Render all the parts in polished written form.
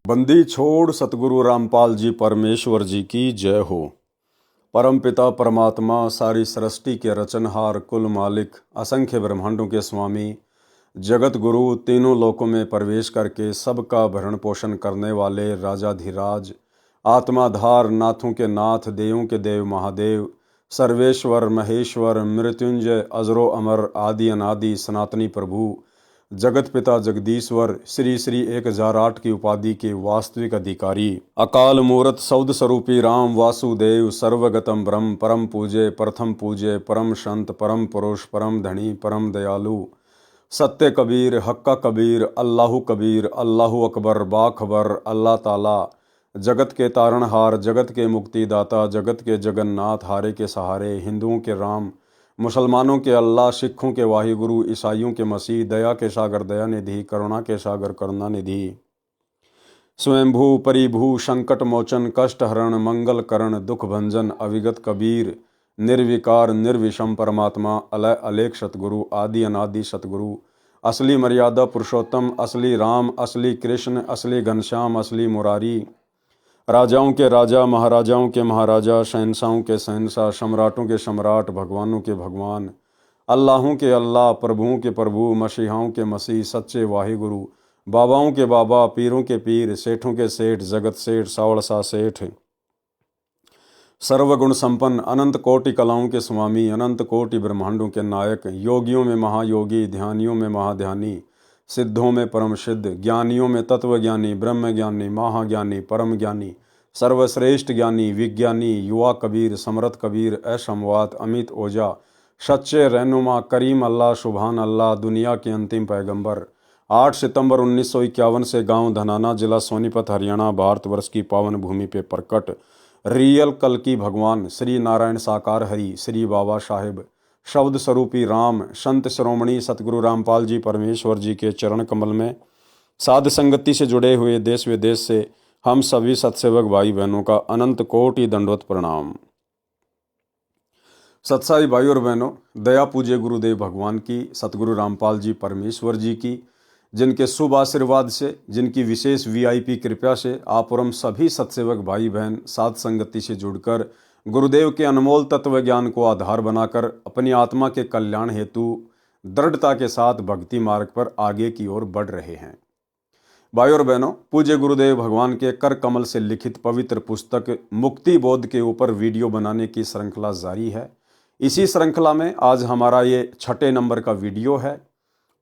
बंदी छोड़ सतगुरु रामपाल जी परमेश्वर जी की जय हो। परम पिता परमात्मा सारी सृष्टि के रचनहार कुल मालिक असंख्य ब्रह्मांडों के स्वामी जगत गुरु तीनों लोकों में प्रवेश करके सबका भरण पोषण करने वाले राजाधिराज आत्माधार नाथों के नाथ देवों के देव महादेव सर्वेश्वर महेश्वर मृत्युंजय अजरो अमर आदि अनादि सनातनी प्रभु जगत पिता जगदीश्वर श्री श्री 1008 की उपाधि के वास्तविक अधिकारी अकाल मूर्त सौद स्वरूपी राम वासुदेव सर्वगतम ब्रह्म परम पूज्य प्रथम पूज्य परम संत परम पुरुष परम धनी परम दयालु सत्य कबीर हक्का कबीर अल्लाहु अकबर बाखबर अल्लाह ताला जगत के तारणहार जगत के मुक्तिदाता जगत के जगन्नाथ हारे के सहारे हिंदुओं के राम मुसलमानों के अल्लाह सिखों के वाहिगुरु ईसाइयों के मसीह दया के सागर दया निधि करुणा के सागर करुणा निधि स्वयंभू परिभू संकट मोचन कष्ट हरण मंगल करण दुख भंजन अविगत कबीर निर्विकार निर्विषम परमात्मा अलय अलेख सतगुरु आदि अनादि सतगुरु असली मर्यादा पुरुषोत्तम असली राम असली कृष्ण असली घनश्याम असली मुरारी राजाओं के राजा महाराजाओं के महाराजा शहंशाहों के शहंशाह सम्राटों के सम्राट भगवानों के भगवान अल्लाहों के अल्लाह प्रभुओं के प्रभु मसीहाओं के मसीह सच्चे वाहिगुरु बाबाओं के बाबा पीरों के पीर सेठों के सेठ जगत सेठ सावड़सा सेठ सर्वगुण संपन्न अनंत कोटि कलाओं के स्वामी अनंत कोटि ब्रह्मांडों के नायक योगियों में महायोगी ध्यानियों में महाध्यानी सिद्धों में परम सिद्ध ज्ञानियों में तत्वज्ञानी ब्रह्म ज्ञानी महाज्ञानी परम ज्ञानी सर्वश्रेष्ठ ज्ञानी विज्ञानी युवा कबीर समरथ कबीर असमवात अमित ओझा सच्चे रहनुमा करीम अल्लाह सुभान अल्लाह दुनिया के अंतिम पैगंबर 8 सितंबर 1951 से गांव धनाना जिला सोनीपत हरियाणा भारतवर्ष की पावन भूमि पे प्रकट रियल कल की भगवान श्री नारायण साकार हरि श्री बाबा साहेब शब्द स्वरूपी राम संत श्रोमणी सतगुरु रामपाल जी परमेश्वर जी के चरण कमल में साध संगति से जुड़े हुए देश विदेश से हम सभी सत्सेवक भाई बहनों का अनंत कोटि दंडवत प्रणाम। सत्साई भाई और बहनों, दया पूज्य गुरुदेव भगवान की सतगुरु रामपाल जी परमेश्वर जी की जिनके शुभ आशीर्वाद से जिनकी विशेष वीआईपी कृपा से आप और हम सभी सत्सेवक भाई बहन साध संगति से जुड़कर गुरुदेव के अनमोल तत्व ज्ञान को आधार बनाकर अपनी आत्मा के कल्याण हेतु दृढ़ता के साथ भक्ति मार्ग पर आगे की ओर बढ़ रहे हैं। भाई और बहनों, पूज्य गुरुदेव भगवान के कर कमल से लिखित पवित्र पुस्तक मुक्ति बोध के ऊपर वीडियो बनाने की श्रृंखला जारी है। इसी श्रृंखला में आज हमारा ये 6 नंबर का वीडियो है।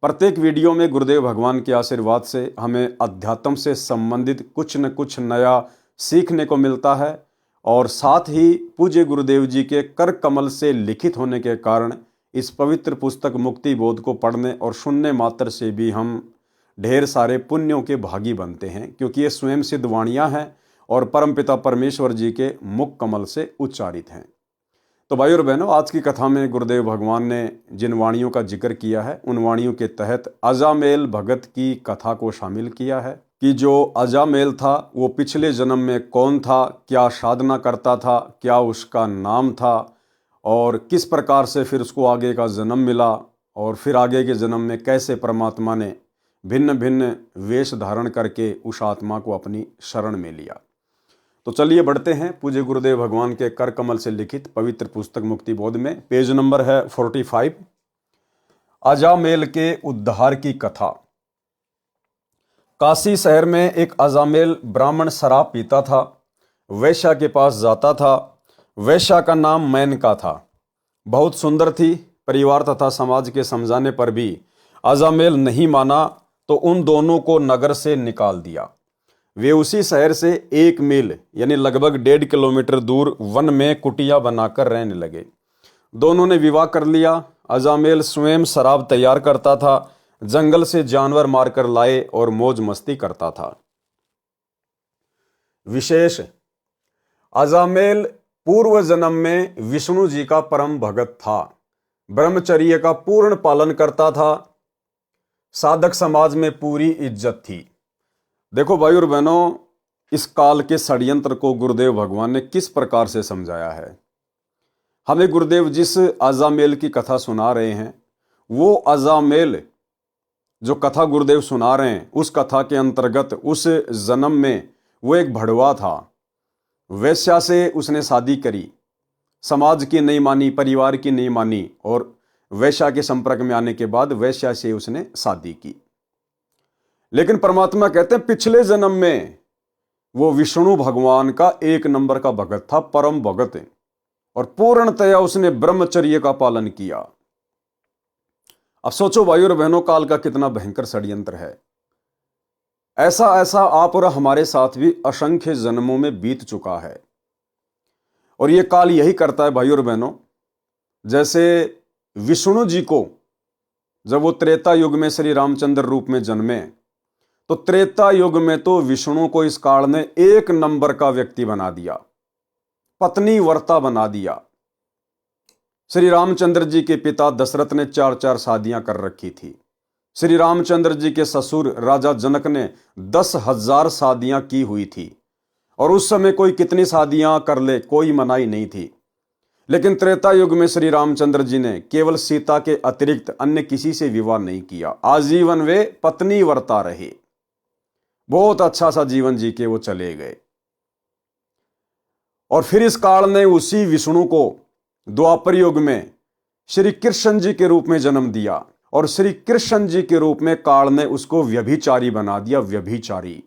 प्रत्येक वीडियो में गुरुदेव भगवान के आशीर्वाद से हमें अध्यात्म से संबंधित कुछ न कुछ नया सीखने को मिलता है और साथ ही पूज्य गुरुदेव जी के कर कमल से लिखित होने के कारण इस पवित्र पुस्तक मुक्ति बोध को पढ़ने और सुनने मात्र से भी हम ढेर सारे पुण्यों के भागी बनते हैं, क्योंकि ये स्वयं सिद्ध वाणियाँ हैं और परमपिता परमेश्वर जी के मुख कमल से उच्चारित हैं। तो भाई और बहनों, आज की कथा में गुरुदेव भगवान ने जिन वाणियों का जिक्र किया है उन वाणियों के तहत अजामेल भगत की कथा को शामिल किया है कि जो अजामेल था वो पिछले जन्म में कौन था, क्या साधना करता था, क्या उसका नाम था और किस प्रकार से फिर उसको आगे का जन्म मिला और फिर आगे के जन्म में कैसे परमात्मा ने भिन्न भिन्न वेश धारण करके उस आत्मा को अपनी शरण में लिया। तो चलिए बढ़ते हैं पूज्य गुरुदेव भगवान के कर कमल से लिखित पवित्र पुस्तक मुक्ति बोध में। पेज नंबर है 45। अजामेल के उद्धार की कथा। काशी शहर में एक अजामेल ब्राह्मण शराब पीता था, वैश्या के पास जाता था। वैश्या का नाम मेनका था, बहुत सुंदर थी। परिवार तथा समाज के समझाने पर भी अजामेल नहीं माना तो उन दोनों को नगर से निकाल दिया। वे उसी शहर से 1 मील यानी लगभग 1.5 किलोमीटर दूर वन में कुटिया बनाकर रहने लगे। दोनों ने विवाह कर लिया। अजामेल स्वयं शराब तैयार करता था, जंगल से जानवर मारकर लाए और मौज मस्ती करता था। विशेष, अजामेल पूर्व जन्म में विष्णु जी का परम भगत था, ब्रह्मचर्य का पूर्ण पालन करता था, साधक समाज में पूरी इज्जत थी। देखो भाई और बहनों, इस काल के षड्यंत्र को गुरुदेव भगवान ने किस प्रकार से समझाया है। हमें गुरुदेव जिस अजामेल की कथा सुना रहे हैं वो अजामेल जो कथा गुरुदेव सुना रहे हैं उस कथा के अंतर्गत उस जन्म में वो एक भड़वा था। वैश्या से उसने शादी करी, समाज की नहीं मानी, परिवार की नहीं मानी, और वैश्या के संपर्क में आने के बाद वैश्या से उसने शादी की। लेकिन परमात्मा कहते हैं पिछले जन्म में वो विष्णु भगवान का एक नंबर का भगत था, परम भगत, और पूर्णतया उसने ब्रह्मचर्य का पालन किया। अब सोचो भाई और बहनों, काल का कितना भयंकर षड्यंत्र है। ऐसा ऐसा आप और हमारे साथ भी असंख्य जन्मों में बीत चुका है। और ये काल यही करता है भाई और बहनों, जैसे विष्णु जी को जब वो त्रेता युग में श्री रामचंद्र रूप में जन्मे, तो त्रेता युग में तो विष्णु को इस काल ने एक नंबर का व्यक्ति बना दिया, पत्नी वर्ता बना दिया। श्री रामचंद्र जी के पिता दशरथ ने 4-4 शादियां कर रखी थी। श्री रामचंद्र जी के ससुर राजा जनक ने 10,000 शादियां की हुई थी, और उस समय कोई कितनी शादियां कर ले कोई मनाही नहीं थी। लेकिन त्रेता युग में श्री रामचंद्र जी ने केवल सीता के अतिरिक्त अन्य किसी से विवाह नहीं किया। आजीवन वे पत्नी वर्ता रहे, बहुत अच्छा सा जीवन जी के वो चले गए। और फिर इस काल ने उसी विष्णु को द्वापर युग में श्री कृष्ण जी के रूप में जन्म दिया, और श्री कृष्ण जी के रूप में काल ने उसको व्यभिचारी बना दिया। व्यभिचारी,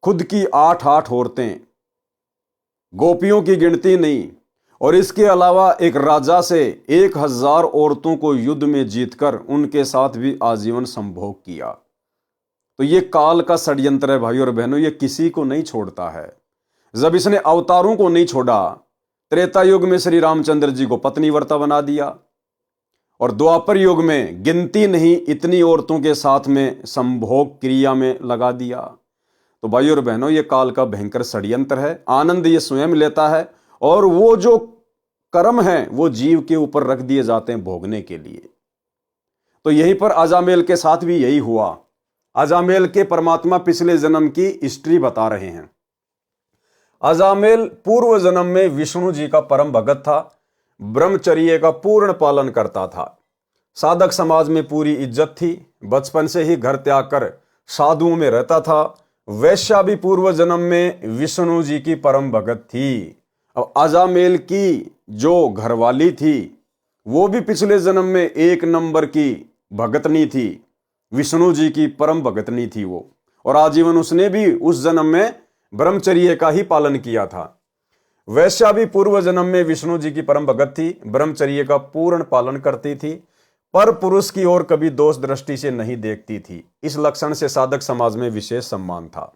खुद की 8-8 औरतें, गोपियों की गिनती नहीं, और इसके अलावा एक राजा से 1000 औरतों को युद्ध में जीतकर उनके साथ भी आजीवन संभोग किया। तो ये काल का षड्यंत्र है भाई और बहनों, ये किसी को नहीं छोड़ता है। जब इसने अवतारों को नहीं छोड़ा, त्रेता युग में श्री रामचंद्र जी को पत्नी वर्ता बना दिया, और द्वापर युग में गिनती नहीं इतनी औरतों के साथ में संभोग क्रिया में लगा दिया। तो भाई और बहनों, ये काल का भयंकर षड्यंत्र है। आनंद ये स्वयं लेता है, और वो जो कर्म है वो जीव के ऊपर रख दिए जाते हैं भोगने के लिए। तो यहीं पर अजामेल के साथ भी यही हुआ। अजामेल के परमात्मा पिछले जन्म की हिस्ट्री बता रहे हैं। अजामेल पूर्व जन्म में विष्णु जी का परम भगत था, ब्रह्मचर्य का पूर्ण पालन करता था, साधक समाज में पूरी इज्जत थी, बचपन से ही घर त्याग कर साधुओं में रहता था। वैश्या भी पूर्व जन्म में विष्णु जी की परम भगत थी। अब अजामेल की जो घरवाली थी वो भी पिछले जन्म में एक नंबर की भगतनी थी, विष्णु जी की परम भगतनी थी वो, और आजीवन उसने भी उस जन्म में ब्रह्मचर्य का ही पालन किया था। वैश्या भी पूर्व जन्म में विष्णु जी की परम भगत थी, ब्रह्मचर्य का पूर्ण पालन करती थी, पर पुरुष की ओर कभी दोष दृष्टि से नहीं देखती थी। इस लक्षण से साधक समाज में विशेष सम्मान था।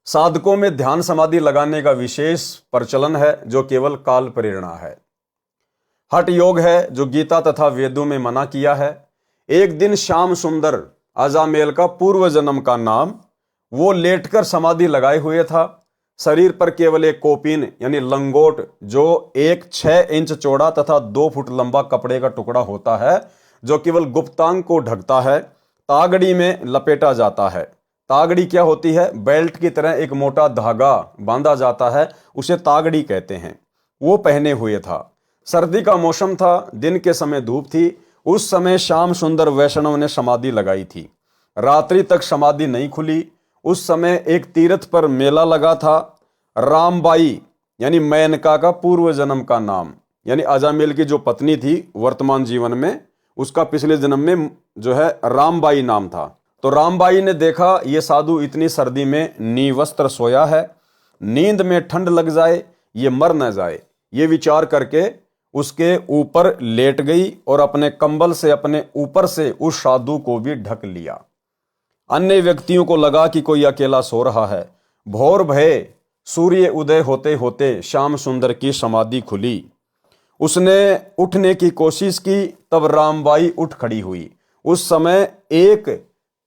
साधकों में ध्यान समाधि लगाने का विशेष प्रचलन है, जो केवल काल प्रेरणा है। हठ योग है, जो गीता तथा वेदों में मना किया है। एक दिन श्याम सुंदर, अजामेल का पूर्व जन्म का नाम, वो लेटकर समाधि लगाए हुए था। शरीर पर केवल एक कोपीन यानी लंगोट, जो एक 6 इंच चौड़ा तथा 2 फुट लंबा कपड़े का टुकड़ा होता है, जो केवल गुप्तांग को ढकता है, तागड़ी में लपेटा जाता है। तागड़ी क्या होती है? बेल्ट की तरह एक मोटा धागा बांधा जाता है, उसे तागड़ी कहते हैं। वो पहने हुए था। सर्दी का मौसम था, दिन के समय धूप थी। उस समय श्याम सुंदर वैष्णव ने समाधि लगाई थी। रात्रि तक समाधि नहीं खुली। उस समय एक तीर्थ पर मेला लगा था। रामबाई यानी मेनका का पूर्व जन्म का नाम, यानी अजामेल की जो पत्नी थी वर्तमान जीवन में, उसका पिछले जन्म में जो है रामबाई नाम था। तो रामबाई ने देखा ये साधु इतनी सर्दी में निवस्त्र सोया है, नींद में ठंड लग जाए, ये मर न जाए, ये विचार करके उसके ऊपर लेट गई और अपने कंबल से अपने ऊपर से उस साधु को भी ढक लिया। अन्य व्यक्तियों को लगा कि कोई अकेला सो रहा है। भोर भये सूर्य उदय होते होते श्याम सुंदर की समाधि खुली। उसने उठने की कोशिश की, तब रामबाई उठ खड़ी हुई। उस समय एक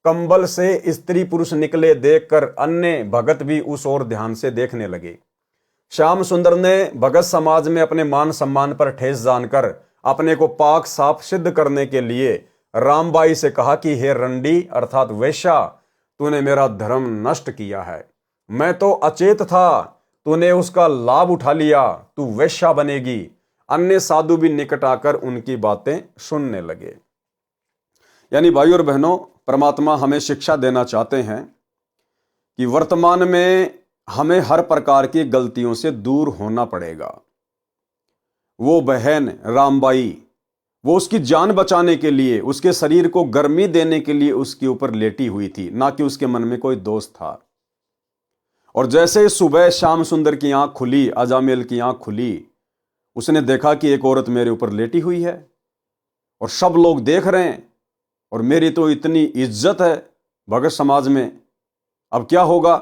कंबल से स्त्री पुरुष निकले देखकर अन्य भगत भी उस ओर ध्यान से देखने लगे। श्याम सुंदर ने भगत समाज में अपने मान सम्मान पर ठेस जानकर अपने को पाक साफ सिद्ध करने के लिए रामबाई से कहा कि हे रंडी अर्थात वैश्या, तूने मेरा धर्म नष्ट किया है। मैं तो अचेत था, तूने उसका लाभ उठा लिया, तू वैश्या बनेगी। अन्य साधु भी निकट आकर उनकी बातें सुनने लगे। यानी भाई और बहनों, परमात्मा हमें शिक्षा देना चाहते हैं कि वर्तमान में हमें हर प्रकार की गलतियों से दूर होना पड़ेगा। वो बहन रामबाई, वो उसकी जान बचाने के लिए, उसके शरीर को गर्मी देने के लिए उसके ऊपर लेटी हुई थी, ना कि उसके मन में कोई दोष था। और जैसे सुबह श्याम सुंदर की आंख खुली, अजामेल की आंख खुली, उसने देखा कि एक औरत मेरे ऊपर लेटी हुई है और सब लोग देख रहे हैं और मेरी तो इतनी इज्जत है भगत समाज में, अब क्या होगा।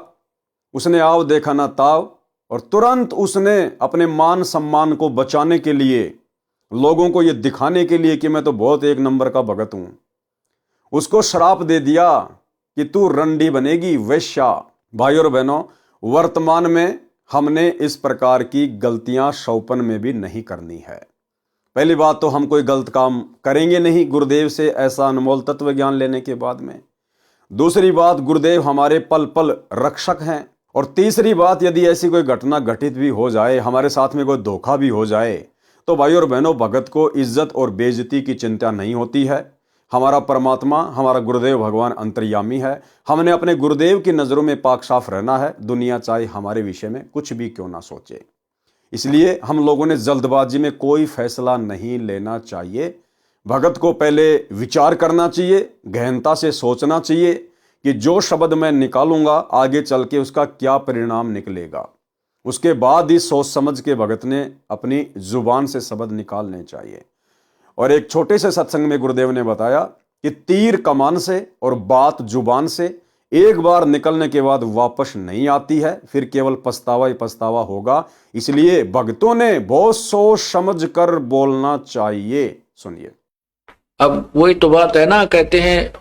उसने आव देखा ना ताव, और तुरंत उसने अपने मान सम्मान को बचाने के लिए, लोगों को यह दिखाने के लिए कि मैं तो बहुत एक नंबर का भगत हूं, उसको श्राप दे दिया कि तू रंडी बनेगी, वेश्या। भाई और बहनों, वर्तमान में हमने इस प्रकार की गलतियां शौपन में भी नहीं करनी है। पहली बात तो हम कोई गलत काम करेंगे नहीं गुरुदेव से ऐसा अनमोल तत्व ज्ञान लेने के बाद में। दूसरी बात, गुरुदेव हमारे पल पल रक्षक हैं। और तीसरी बात, यदि ऐसी कोई घटना घटित भी हो जाए, हमारे साथ में कोई धोखा भी हो जाए, तो भाई और बहनों, भगत को इज्जत और बेइज्जती की चिंता नहीं होती है। हमारा परमात्मा, हमारा गुरुदेव भगवान अंतर्यामी है। हमने अपने गुरुदेव की नज़रों में पाक साफ रहना है, दुनिया चाहे हमारे विषय में कुछ भी क्यों ना सोचे। इसलिए हम लोगों ने जल्दबाजी में कोई फैसला नहीं लेना चाहिए। भगत को पहले विचार करना चाहिए, गहनता से सोचना चाहिए कि जो शब्द मैं निकालूंगा आगे चल के उसका क्या परिणाम निकलेगा। उसके बाद ही सोच समझ के भगत ने अपनी जुबान से शब्द निकालने चाहिए। और एक छोटे से सत्संग में गुरुदेव ने बताया कि तीर कमान से और बात जुबान से एक बार निकलने के बाद वापस नहीं आती है, फिर केवल पछतावा ही पछतावा होगा। इसलिए भक्तों ने बहुत सोच समझ कर बोलना चाहिए। सुनिए, अब वही तो बात है ना, कहते हैं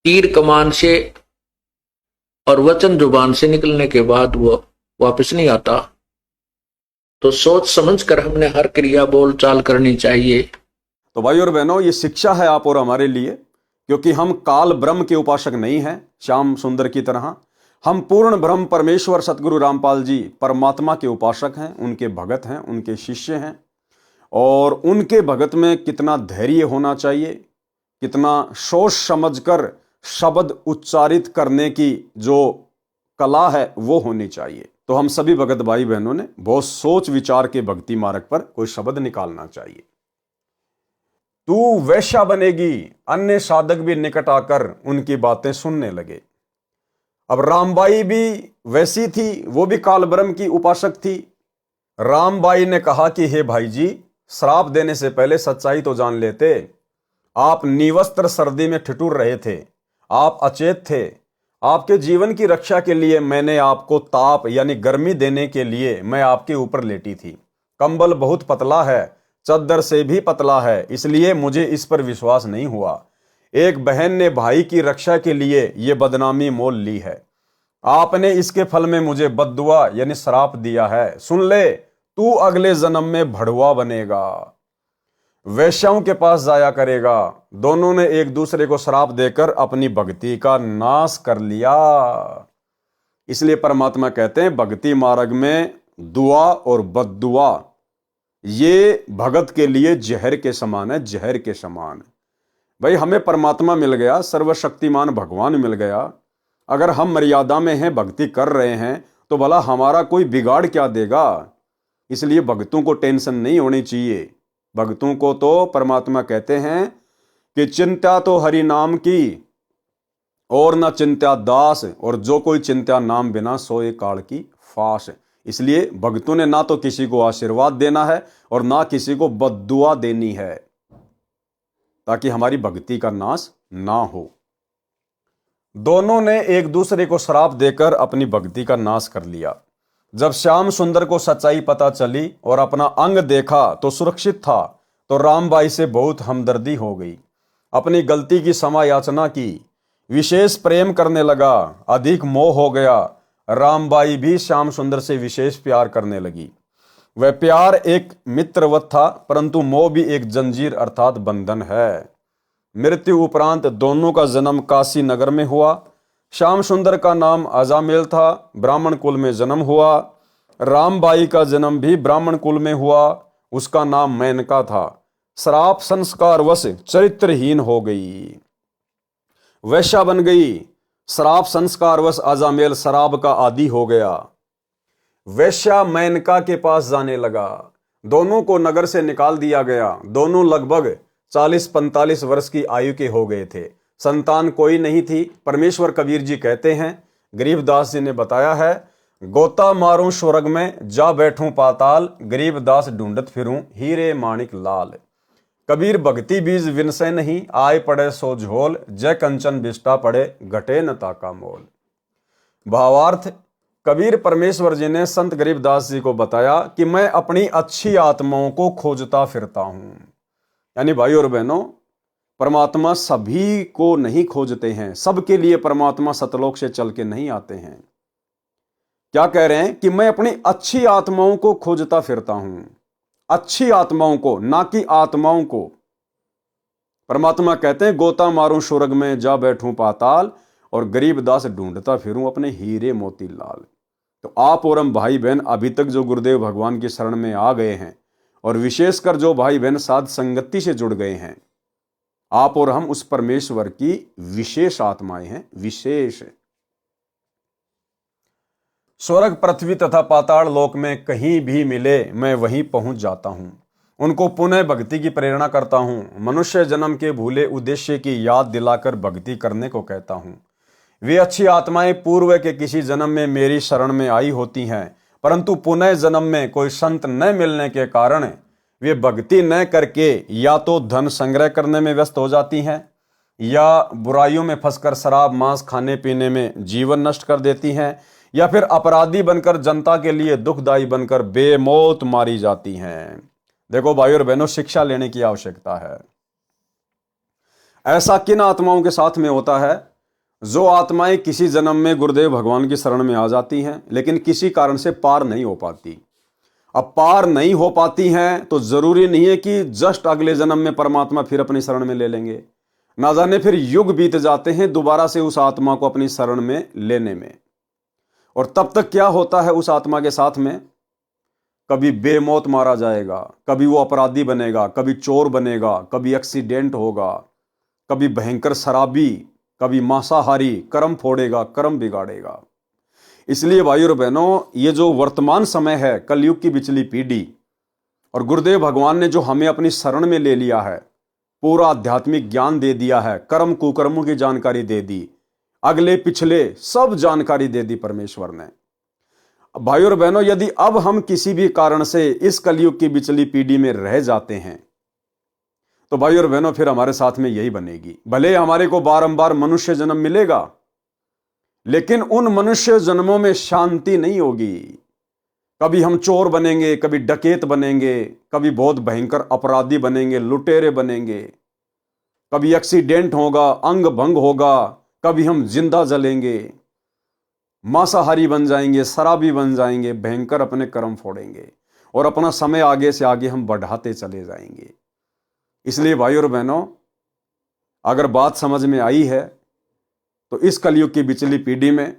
तीर कमान से और वचन जुबान से निकलने के बाद वो वापस नहीं आता। तो सोच समझ कर हमने हर क्रिया बोल चाल करनी चाहिए। तो भाई और बहनों, ये शिक्षा है आप और हमारे लिए, क्योंकि हम काल ब्रह्म के उपासक नहीं हैं श्याम सुंदर की तरह। हम पूर्ण ब्रह्म परमेश्वर सतगुरु रामपाल जी परमात्मा के उपासक हैं, उनके भगत हैं, उनके शिष्य हैं। और उनके भगत में कितना धैर्य होना चाहिए, कितना सोच समझकर शब्द उच्चारित करने की जो कला है वो होनी चाहिए। तो हम सभी भगत भाई बहनों ने बहुत सोच विचार के भक्ति मार्ग पर कोई शब्द निकालना चाहिए। तू वैश्या बनेगी, अन्य साधक भी निकट आकर उनकी बातें सुनने लगे। अब रामबाई भी वैसी थी, वो भी काल ब्रह्म की उपासक थी। रामबाई ने कहा कि हे भाई जी, श्राप देने से पहले सच्चाई तो जान लेते। आप निवस्त्र सर्दी में ठिठुर रहे थे, आप अचेत थे। आपके जीवन की रक्षा के लिए मैंने आपको ताप यानी गर्मी देने के लिए मैं आपके ऊपर लेटी थी। कंबल बहुत पतला है, चद्दर से भी पतला है, इसलिए मुझे इस पर विश्वास नहीं हुआ। एक बहन ने भाई की रक्षा के लिए यह बदनामी मोल ली है। आपने इसके फल में मुझे बद्दुआ यानी श्राप दिया है। सुन ले, तू अगले जन्म में भड़ुआ बनेगा, वैश्याओं के पास जाया करेगा। दोनों ने एक दूसरे को श्राप देकर अपनी भक्ति का नाश कर लिया। इसलिए परमात्मा कहते हैं भक्ति मार्ग में दुआ और बद्दुआ ये भगत के लिए जहर के समान है, जहर के समान। भाई हमें परमात्मा मिल गया, सर्वशक्तिमान भगवान मिल गया। अगर हम मर्यादा में हैं, भक्ति कर रहे हैं, तो भला हमारा कोई बिगाड़ क्या देगा। इसलिए भक्तों को टेंशन नहीं होनी चाहिए। भक्तों को तो परमात्मा कहते हैं कि चिंता तो हरि नाम की और न चिंता दास, और जो कोई चिंता नाम बिना सोए काल की फास। इसलिए भक्तों ने ना तो किसी को आशीर्वाद देना है और ना किसी को बद्दुआ देनी है, ताकि हमारी भक्ति का नाश ना हो। दोनों ने एक दूसरे को श्राप देकर अपनी भक्ति का नाश कर लिया। जब श्याम सुंदर को सच्चाई पता चली और अपना अंग देखा तो सुरक्षित था, तो रामबाई से बहुत हमदर्दी हो गई। अपनी गलती की क्षमा याचना की, विशेष प्रेम करने लगा, अधिक मोह हो गया। रामबाई भी श्याम सुंदर से विशेष प्यार करने लगी। वह प्यार एक मित्रवत था, परंतु मोह भी एक जंजीर अर्थात बंधन है। मृत्यु उपरांत दोनों का जन्म काशी नगर में हुआ। श्याम सुंदर का नाम अजामेल था, ब्राह्मण कुल में जन्म हुआ। रामबाई का जन्म भी ब्राह्मण कुल में हुआ, उसका नाम मेनका था। श्राप संस्कारवश चरित्रहीन हो गई। वैश्या बन गई, श्राप संस्कारवश अजामेल शराब का आदी हो गया। वैश्या मेनका के पास जाने लगा। दोनों को नगर से निकाल दिया गया। दोनों लगभग 40-45 वर्ष की आयु के हो गए थे। संतान कोई नहीं थी। परमेश्वर कबीर जी कहते हैं, गरीबदास जी ने बताया है, गोता मारूं स्वर्ग में, जा बैठूं पाताल, गरीबदास ढूंढत फिरूं हीरे माणिक लाल। कबीर भक्ति बीज विनसे नहीं, आय पड़े सो झोल, जय कंचन बिष्टा पड़े, घटे न ताका मोल। भावार्थ, कबीर परमेश्वर जी ने संत गरीबदास जी को बताया कि मैं अपनी अच्छी आत्माओं को खोजता फिरता हूं। यानी भाई और बहनों, परमात्मा सभी को नहीं खोजते हैं। सबके लिए परमात्मा सतलोक से चल के नहीं आते हैं। क्या कह रहे हैं कि मैं अपनी अच्छी आत्माओं को खोजता फिरता हूं। अच्छी आत्माओं को, ना कि आत्माओं को। परमात्मा कहते हैं, गोता मारूं स्वर्ग में, जा बैठूं पाताल, और गरीबदास ढूंढता फिरूं अपने हीरे मोती लाल। तो आप और हम भाई बहन अभी तक जो गुरुदेव भगवान की शरण में आ गए हैं, और विशेषकर जो भाई बहन साध संगति से जुड़ गए हैं, आप और हम उस परमेश्वर की विशेष आत्माएं हैं। विशेष स्वर्ग, पृथ्वी तथा पाताल लोक में कहीं भी मिले मैं वहीं पहुंच जाता हूं। उनको पुनः भक्ति की प्रेरणा करता हूं। मनुष्य जन्म के भूले उद्देश्य की याद दिलाकर भक्ति करने को कहता हूं। वे अच्छी आत्माएं पूर्व के किसी जन्म में मेरी शरण में आई होती हैं, परंतु पुनः जन्म में कोई संत न मिलने के कारण वे भक्ति न करके या तो धन संग्रह करने में व्यस्त हो जाती हैं, या बुराइयों में फंसकर शराब मांस खाने पीने में जीवन नष्ट कर देती हैं, या फिर अपराधी बनकर जनता के लिए दुखदाई बनकर बेमौत मारी जाती हैं। देखो भाई और बहनों, शिक्षा लेने की आवश्यकता है। ऐसा किन आत्माओं के साथ में होता है? जो आत्माएं किसी जन्म में गुरुदेव भगवान की शरण में आ जाती हैं, लेकिन किसी कारण से पार नहीं हो पाती। अब पार नहीं हो पाती हैं तो जरूरी नहीं है कि जस्ट अगले जन्म में परमात्मा फिर अपनी शरण में ले लेंगे। ना जाने फिर युग बीत जाते हैं दोबारा से उस आत्मा को अपनी शरण में लेने में। और तब तक क्या होता है उस आत्मा के साथ में? कभी बेमौत मारा जाएगा, कभी वो अपराधी बनेगा, कभी चोर बनेगा, कभी एक्सीडेंट होगा, कभी भयंकर शराबी, कभी मांसाहारी, कर्म फोड़ेगा, कर्म बिगाड़ेगा। इसलिए भाई और बहनों, ये जो वर्तमान समय है, कलयुग की बिचली पीढ़ी, और गुरुदेव भगवान ने जो हमें अपनी शरण में ले लिया है, पूरा आध्यात्मिक ज्ञान दे दिया है, कर्म कुकर्मों की जानकारी दे दी, अगले पिछले सब जानकारी दे दी परमेश्वर ने। भाई और बहनों, यदि अब हम किसी भी कारण से इस कलयुग की बिचली पीढ़ी में रह जाते हैं, तो भाई और बहनों फिर हमारे साथ में यही बनेगी। भले हमारे को बारंबार मनुष्य जन्म मिलेगा, लेकिन उन मनुष्य जन्मों में शांति नहीं होगी। कभी हम चोर बनेंगे, कभी डकैत बनेंगे, कभी बहुत भयंकर अपराधी बनेंगे, लुटेरे बनेंगे, कभी एक्सीडेंट होगा, अंग भंग होगा, कभी हम जिंदा जलेंगे, मांसाहारी बन जाएंगे, शराबी बन जाएंगे, भयंकर अपने कर्म फोड़ेंगे, और अपना समय आगे से आगे हम बढ़ाते चले जाएंगे। इसलिए भाई और बहनों, अगर बात समझ में आई है तो इस कलयुग की बिचली पीढ़ी में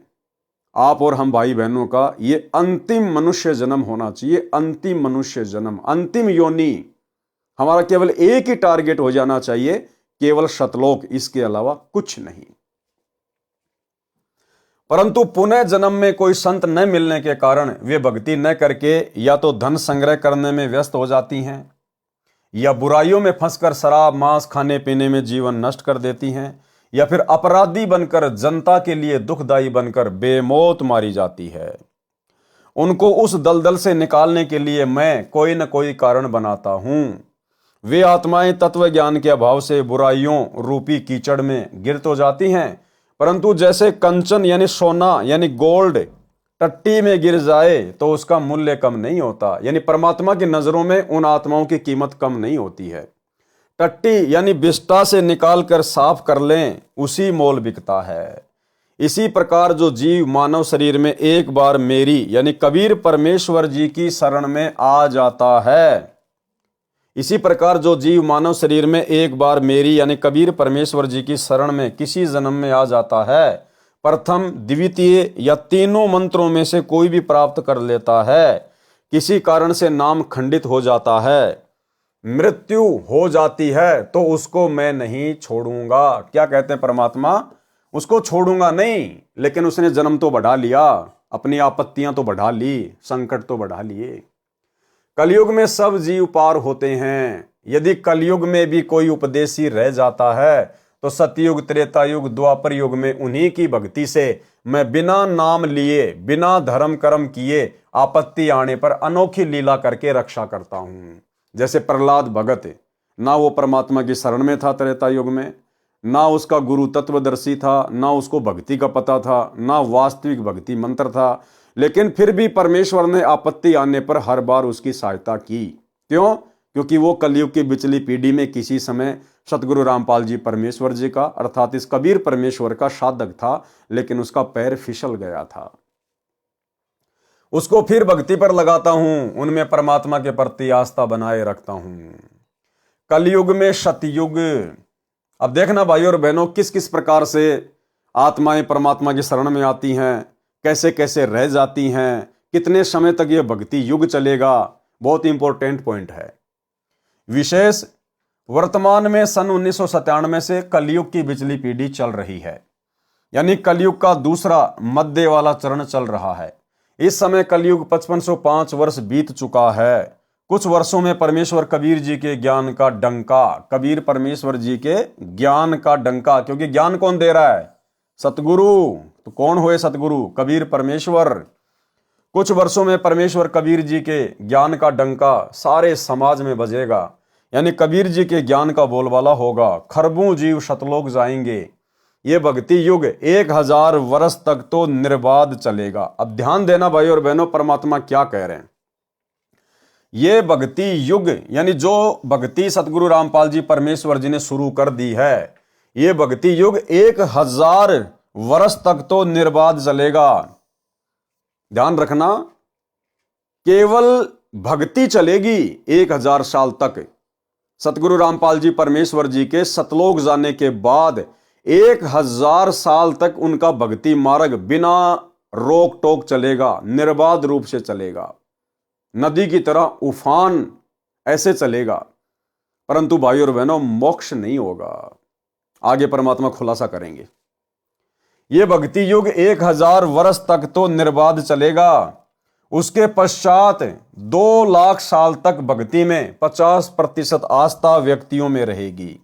आप और हम भाई बहनों का ये अंतिम मनुष्य जन्म होना चाहिए। अंतिम मनुष्य जन्म, अंतिम योनि, हमारा केवल एक ही टारगेट हो जाना चाहिए, केवल सतलोक, इसके अलावा कुछ नहीं। परंतु पुनः जन्म में कोई संत न मिलने के कारण वे भक्ति न करके या तो धन संग्रह करने में व्यस्त हो जाती हैं, या बुराइयों में फंसकर शराब मांस खाने पीने में जीवन नष्ट कर देती हैं, या फिर अपराधी बनकर जनता के लिए दुखदाई बनकर बेमौत मारी जाती है। उनको उस दलदल से निकालने के लिए मैं कोई न कोई कारण बनाता हूं। वे आत्माएं तत्व ज्ञान के अभाव से बुराइयों रूपी कीचड़ में गिर तो जाती हैं, परंतु जैसे कंचन यानी सोना यानी गोल्ड टट्टी में गिर जाए तो उसका मूल्य कम नहीं होता। यानी परमात्मा की नजरों में उन आत्माओं की कीमत कम नहीं होती है। टट्टी यानी बिस्टा से निकाल कर साफ कर लें, उसी मोल बिकता है। इसी प्रकार जो जीव मानव शरीर में एक बार मेरी यानी कबीर परमेश्वर जी की शरण में आ जाता है, इसी प्रकार जो जीव मानव शरीर में एक बार मेरी यानी कबीर परमेश्वर जी की शरण में किसी जन्म में आ जाता है, प्रथम द्वितीय या तीनों मंत्रों में से कोई भी प्राप्त कर लेता है, किसी कारण से नाम खंडित हो जाता है, मृत्यु हो जाती है तो उसको मैं नहीं छोड़ूंगा। क्या कहते हैं परमात्मा? उसको छोड़ूंगा नहीं, लेकिन उसने जन्म तो बढ़ा लिया, अपनी आपत्तियां तो बढ़ा ली, संकट तो बढ़ा लिए। कलयुग में सब जीव पार होते हैं। यदि कलयुग में भी कोई उपदेशी रह जाता है तो सतयुग, त्रेता युग, द्वापर युग में उन्हीं की भक्ति से मैं बिना नाम लिए, बिना धर्म कर्म किए, आपत्ति आने पर अनोखी लीला करके रक्षा करता हूं। जैसे प्रहलाद भगत, ना वो परमात्मा की शरण में था त्रेता युग में, ना उसका गुरु तत्वदर्शी था, ना उसको भक्ति का पता था, ना वास्तविक भक्ति मंत्र था, लेकिन फिर भी परमेश्वर ने आपत्ति आने पर हर बार उसकी सहायता की। क्यों? क्योंकि वो कलयुग की बिचली पीढ़ी में किसी समय सतगुरु रामपाल जी परमेश्वर जी का, अर्थात इस कबीर परमेश्वर का साधक था, लेकिन उसका पैर फिसल गया था। उसको फिर भक्ति पर लगाता हूं, उनमें परमात्मा के प्रति आस्था बनाए रखता हूं। कलयुग में सतयुग। अब देखना भाई और बहनों, किस किस प्रकार से आत्माएं परमात्मा की शरण में आती हैं, कैसे कैसे रह जाती हैं, कितने समय तक यह भक्ति युग चलेगा। बहुत इंपॉर्टेंट पॉइंट है। विशेष वर्तमान में सन 1997 से कलयुग की बिचली पीढ़ी चल रही है, यानी कलयुग का दूसरा मध्य वाला चरण चल रहा है। इस समय कलयुग 5505 वर्ष बीत चुका है। कुछ वर्षों में परमेश्वर कबीर जी के ज्ञान का डंका, कबीर परमेश्वर जी के ज्ञान का डंका, क्योंकि ज्ञान कौन दे रहा है? सतगुरु। तो कौन हुए सतगुरु? कबीर परमेश्वर। कुछ वर्षों में परमेश्वर कबीर जी के ज्ञान का डंका सारे समाज में बजेगा, यानी कबीर जी के ज्ञान का बोलबाला होगा। खरबों जीव सतलोक जाएंगे। ये भक्ति युग 1000 वर्ष तक तो निर्बाध चलेगा। अब ध्यान देना भाई और बहनों, परमात्मा क्या कह रहे हैं। ये भक्ति युग, यानी जो भक्ति सतगुरु रामपाल जी परमेश्वर जी ने शुरू कर दी है, ये भक्ति युग 1000 वर्ष तक तो निर्बाध चलेगा। ध्यान रखना, केवल भक्ति चलेगी 1000 साल तक। सतगुरु रामपाल जी परमेश्वर जी के सतलोक जाने के बाद 1000 साल तक उनका भक्ति मार्ग बिना रोक टोक चलेगा, निर्बाध रूप से चलेगा, नदी की तरह उफान ऐसे चलेगा। परंतु भाई और बहनों, मोक्ष नहीं होगा। आगे परमात्मा खुलासा करेंगे। यह भक्ति युग 1000 वर्ष तक तो निर्बाध चलेगा। उसके पश्चात 2 लाख साल तक भक्ति में 50% आस्था व्यक्तियों में रहेगी।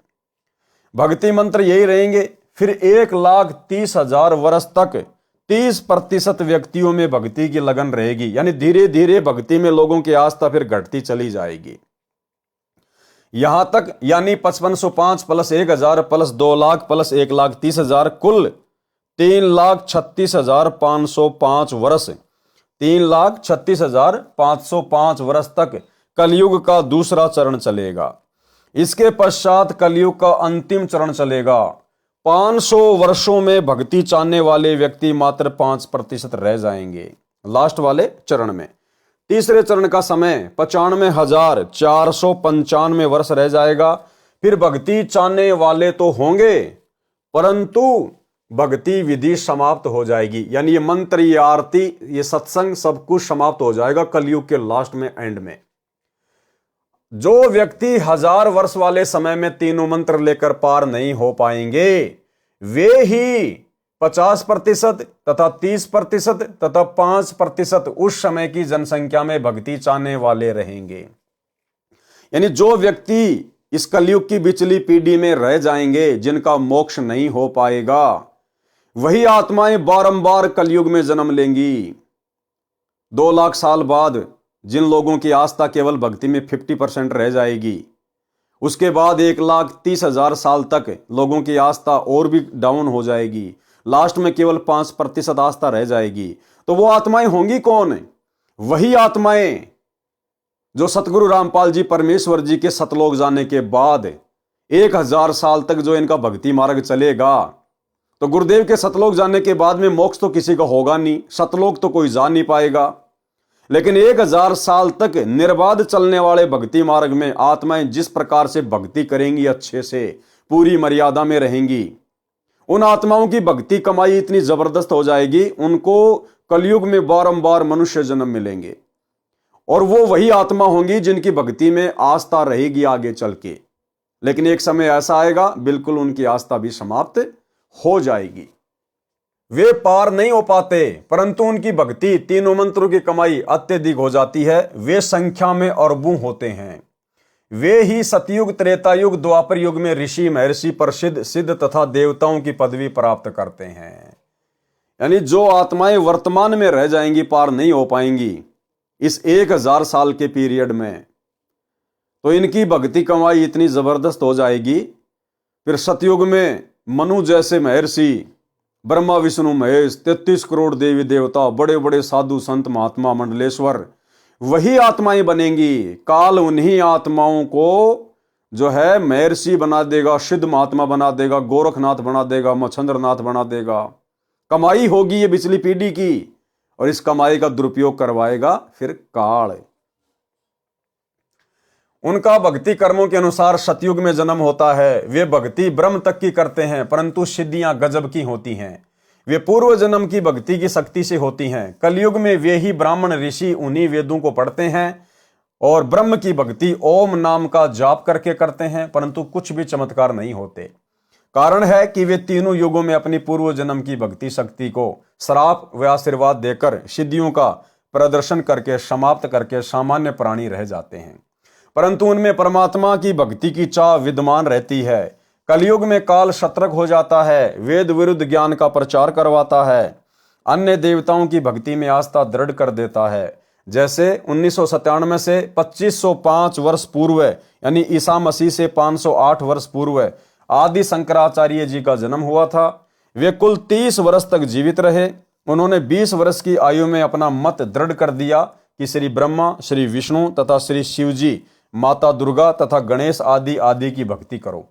भक्ति मंत्र यही रहेंगे। फिर 1,30,000 वर्ष तक 30% व्यक्तियों में भक्ति की लगन रहेगी, यानी धीरे धीरे भक्ति में लोगों की आस्था फिर घटती चली जाएगी। यहां तक, यानी 5505 प्लस 1000 प्लस 2 लाख प्लस 1,30,000 कुल 3,36,505 वर्ष, 3,36,505 वर्ष तक कलयुग का दूसरा चरण चलेगा। इसके पश्चात कलयुग का अंतिम चरण चलेगा। 500 वर्षों में भक्ति चाहने वाले व्यक्ति मात्र 5% रह जाएंगे लास्ट वाले चरण में। तीसरे चरण का समय 95,495 वर्ष रह जाएगा। फिर भक्ति चाहने वाले तो होंगे, परंतु भक्ति विधि समाप्त हो जाएगी, यानी ये मंत्र, ये आरती, ये सत्संग सब कुछ समाप्त हो जाएगा कलयुग के लास्ट में, एंड में। जो व्यक्ति 1000 वर्ष वाले समय में तीनों मंत्र लेकर पार नहीं हो पाएंगे, वे ही 50% तथा 30% तथा 5% उस समय की जनसंख्या में भक्ति चाहने वाले रहेंगे। यानी जो व्यक्ति इस कलयुग की बिचली पीढ़ी में रह जाएंगे, जिनका मोक्ष नहीं हो पाएगा, वही आत्माएं बारंबार कलयुग में जन्म लेंगी। 2 लाख साल बाद जिन लोगों की आस्था केवल भक्ति में 50% रह जाएगी, उसके बाद 1,30,000 साल तक लोगों की आस्था और भी डाउन हो जाएगी, लास्ट में केवल 5% आस्था रह जाएगी। तो वो आत्माएं होंगी कौन? वही आत्माएं जो सतगुरु रामपाल जी परमेश्वर जी के सतलोक जाने के बाद 1000 साल तक जो इनका भक्ति मार्ग चलेगा। तो गुरुदेव के सतलोक जाने के बाद में मोक्ष तो किसी का होगा नहीं, सतलोक तो कोई जा नहीं पाएगा, लेकिन 1000 साल तक निर्बाध चलने वाले भक्ति मार्ग में आत्माएं जिस प्रकार से भक्ति करेंगी, अच्छे से पूरी मर्यादा में रहेंगी, उन आत्माओं की भक्ति कमाई इतनी जबरदस्त हो जाएगी, उनको कलयुग में बारंबार मनुष्य जन्म मिलेंगे। और वो वही आत्मा होंगी जिनकी भक्ति में आस्था रहेगी आगे चल के। लेकिन एक समय ऐसा आएगा बिल्कुल उनकी आस्था भी समाप्त हो जाएगी। वे पार नहीं हो पाते, परंतु उनकी भक्ति तीनों मंत्रों की कमाई अत्यधिक हो जाती है। वे संख्या में अरबों होते हैं। वे ही सतयुग, त्रेता युग, द्वापर युग में ऋषि, महर्षि, प्रसिद्ध, सिद्ध तथा देवताओं की पदवी प्राप्त करते हैं। यानी जो आत्माएं वर्तमान में रह जाएंगी, पार नहीं हो पाएंगी इस 1000 साल के पीरियड में, तो इनकी भक्ति कमाई इतनी जबरदस्त हो जाएगी। फिर सतयुग में मनु जैसे महर्षि, ब्रह्मा विष्णु महेश, 33 करोड़ देवी देवता, बड़े बड़े साधु संत महात्मा मंडलेश्वर, वही आत्माएं बनेंगी। काल उन्हीं आत्माओं को जो है महर्षि बना देगा, सिद्ध महात्मा बना देगा, गोरखनाथ बना देगा, मच्छंद्रनाथ बना देगा। कमाई होगी ये पिछली पीढ़ी की, और इस कमाई का दुरुपयोग करवाएगा फिर काल। उनका भक्ति कर्मों के अनुसार सतयुग में जन्म होता है। वे भक्ति ब्रह्म तक की करते हैं, परंतु सिद्धियां गजब की होती हैं। वे पूर्व जन्म की भक्ति की शक्ति से होती हैं। कलयुग में वे ही ब्राह्मण ऋषि उन्हीं वेदों को पढ़ते हैं और ब्रह्म की भक्ति ओम नाम का जाप करके करते हैं, परंतु कुछ भी चमत्कार नहीं होते। कारण है कि वे तीनों युगों में अपनी पूर्व जन्म की भक्ति शक्ति को श्राप व आशीर्वाद देकर सिद्धियों का प्रदर्शन करके समाप्त करके सामान्य प्राणी रह जाते हैं, परंतु उनमें परमात्मा की भक्ति की चाह विद्यमान रहती है। कलयुग में काल सतर्क हो जाता है, वेद विरुद्ध ज्ञान का प्रचार करवाता है, अन्य देवताओं की भक्ति में आस्था दृढ़ कर देता है। जैसे 1997 से 2505 वर्ष पूर्व यानी ईसा मसीह से 508 वर्ष पूर्व आदि शंकराचार्य जी का जन्म हुआ था। वे कुल 30 वर्ष तक जीवित रहे। उन्होंने 20 वर्ष की आयु में अपना मत दृढ़ कर दिया कि श्री ब्रह्मा, श्री विष्णु तथा श्री शिव जी, माता दुर्गा तथा गणेश आदि आदि की भक्ति करो।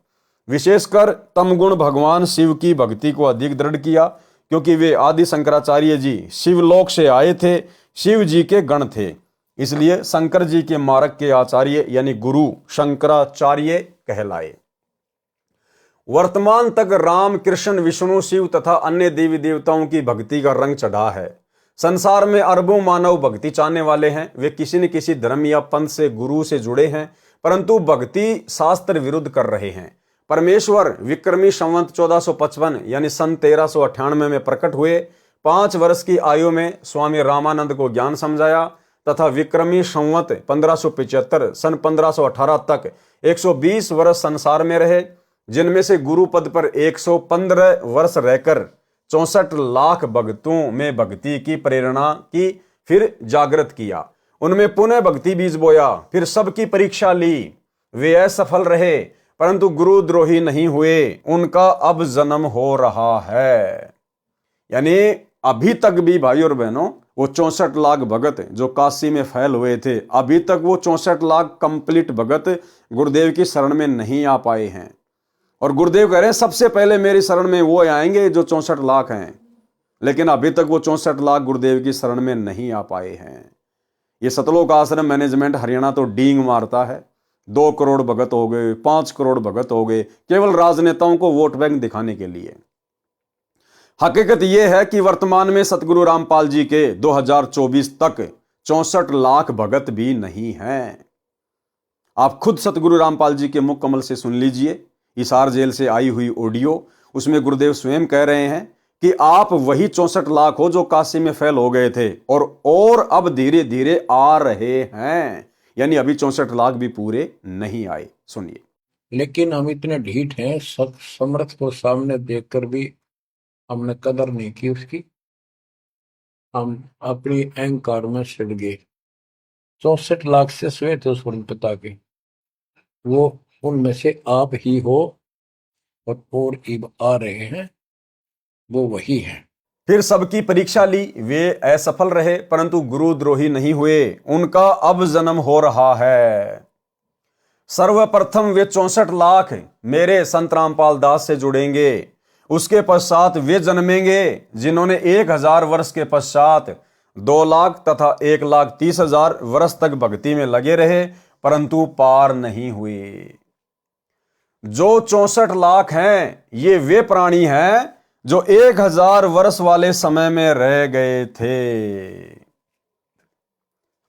विशेषकर तमगुण भगवान शिव की भक्ति को अधिक दृढ़ किया, क्योंकि वे आदि शंकराचार्य जी शिवलोक से आए थे, शिव जी के गण थे। इसलिए शंकर जी के मार्ग के आचार्य यानी गुरु शंकराचार्य कहलाए। वर्तमान तक राम, कृष्ण, विष्णु, शिव तथा अन्य देवी देवताओं की भक्ति का रंग चढ़ा है। संसार में अरबों मानव भक्ति चाहने वाले हैं। वे किसी न किसी धर्म या पंथ से, गुरु से जुड़े हैं, परंतु भक्ति शास्त्र विरुद्ध कर रहे हैं। परमेश्वर विक्रमी संवत 1455 यानी सन 1398 में प्रकट हुए। 5 वर्ष की आयु में स्वामी रामानंद को ज्ञान समझाया तथा विक्रमी संवत 1575 सन 1518 तक 120 वर्ष संसार में रहे, जिनमें से गुरु पद पर 115 वर्ष रहकर 64 लाख भक्तों में भक्ति की प्रेरणा की, फिर जागृत किया। उनमें पुनः भक्ति बीज बोया, फिर सबकी परीक्षा ली। वे असफल रहे, परंतु गुरुद्रोही नहीं हुए। उनका अब जन्म हो रहा है। यानी अभी तक भी भाई और बहनों, वो 64 लाख भगत जो काशी में फैल हुए थे, अभी तक वो 64 लाख कंप्लीट भगत गुरुदेव की शरण में नहीं आ पाए हैं। और गुरुदेव कह रहे हैं सबसे पहले मेरी शरण में वो आएंगे जो 64 लाख हैं, लेकिन अभी तक वो 64 लाख गुरुदेव की शरण में नहीं आ पाए हैं। ये सतलोक आश्रम मैनेजमेंट हरियाणा तो डींग मारता है। 2 करोड़ भगत हो गए, 5 करोड़ भगत हो गए, केवल राजनेताओं को वोट बैंक दिखाने के लिए। हकीकत यह है कि वर्तमान में सतगुरु रामपाल जी के 2024 तक 64 लाख भगत भी नहीं हैं। आप खुद सतगुरु रामपाल जी के मुख कमल से सुन लीजिए हिसार जेल से आई हुई ऑडियो। उसमें गुरुदेव स्वयं कह रहे हैं कि आप वही 64 लाख हो जो काशी में फैल हो गए थे और अब धीरे धीरे आ रहे हैं। यानी अभी 64 लाख भी पूरे नहीं आए। सुनिए। लेकिन हम इतने ढीठ हैं, समर्थ को सामने देखकर भी हमने कदर नहीं की उसकी। हम अपनी अहंकार में सड़ गए। 64 लाख से स्वे थे उस पिता के, वो उनमें से आप ही हो और अब आ रहे हैं, वो वही है। फिर सबकी परीक्षा ली, वे असफल रहे, परंतु गुरुद्रोही नहीं हुए। उनका अब जन्म हो रहा है। सर्वप्रथम वे 64 लाख मेरे संत रामपाल दास से जुड़ेंगे। उसके पश्चात वे जन्मेंगे जिन्होंने 1000 वर्ष के पश्चात 2 लाख तथा 1,30,000 वर्ष तक भक्ति में लगे रहे, परंतु पार नहीं हुए। जो 64 लाख हैं, ये वे प्राणी हैं जो 1000 वर्ष वाले समय में रह गए थे।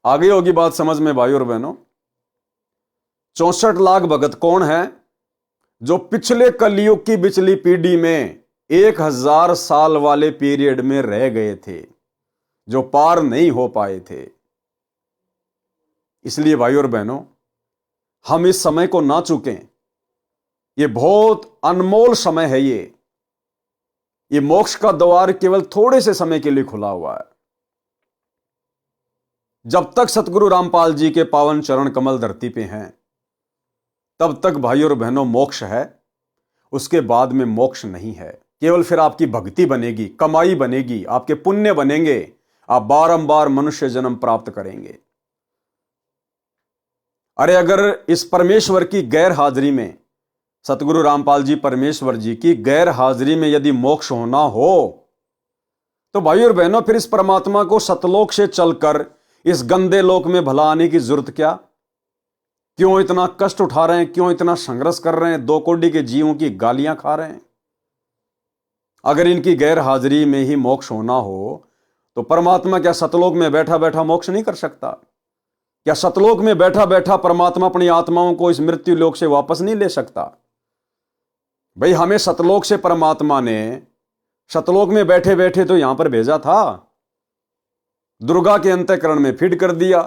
आ गई होगी बात समझ में भाई और बहनों। 64 लाख भगत कौन है? जो पिछले कलयुग की पिछली पीढ़ी में 1000 साल वाले पीरियड में रह गए थे, जो पार नहीं हो पाए थे। इसलिए भाई और बहनों, हम इस समय को ना चूकें। ये बहुत अनमोल समय है। ये मोक्ष का द्वार केवल थोड़े से समय के लिए खुला हुआ है। जब तक सतगुरु रामपाल जी के पावन चरण कमल धरती पे हैं, तब तक भाई और बहनों मोक्ष है। उसके बाद में मोक्ष नहीं है। केवल फिर आपकी भक्ति बनेगी, कमाई बनेगी, आपके पुण्य बनेंगे, आप बारंबार मनुष्य जन्म प्राप्त करेंगे। अरे अगर इस परमेश्वर की गैर हाजिरी में, सतगुरु रामपाल जी परमेश्वर जी की गैर हाजिरी में यदि मोक्ष होना हो, तो भाई और बहनों फिर इस परमात्मा को सतलोक से चलकर इस गंदे लोक में भला आने की जरूरत क्या? क्यों इतना कष्ट उठा रहे हैं? क्यों इतना संघर्ष कर रहे हैं? 2 कोटि के जीवों की गालियां खा रहे हैं। अगर इनकी गैर हाजिरी में ही मोक्ष होना हो, तो परमात्मा क्या सतलोक में बैठा बैठा मोक्ष नहीं कर सकता? क्या सतलोक में बैठा बैठा परमात्मा अपनी आत्माओं को इस मृत्यु लोक से वापस नहीं ले सकता? भाई हमें सतलोक से परमात्मा ने सतलोक में बैठे बैठे तो यहां पर भेजा था। दुर्गा के अंतःकरण में फीड कर दिया,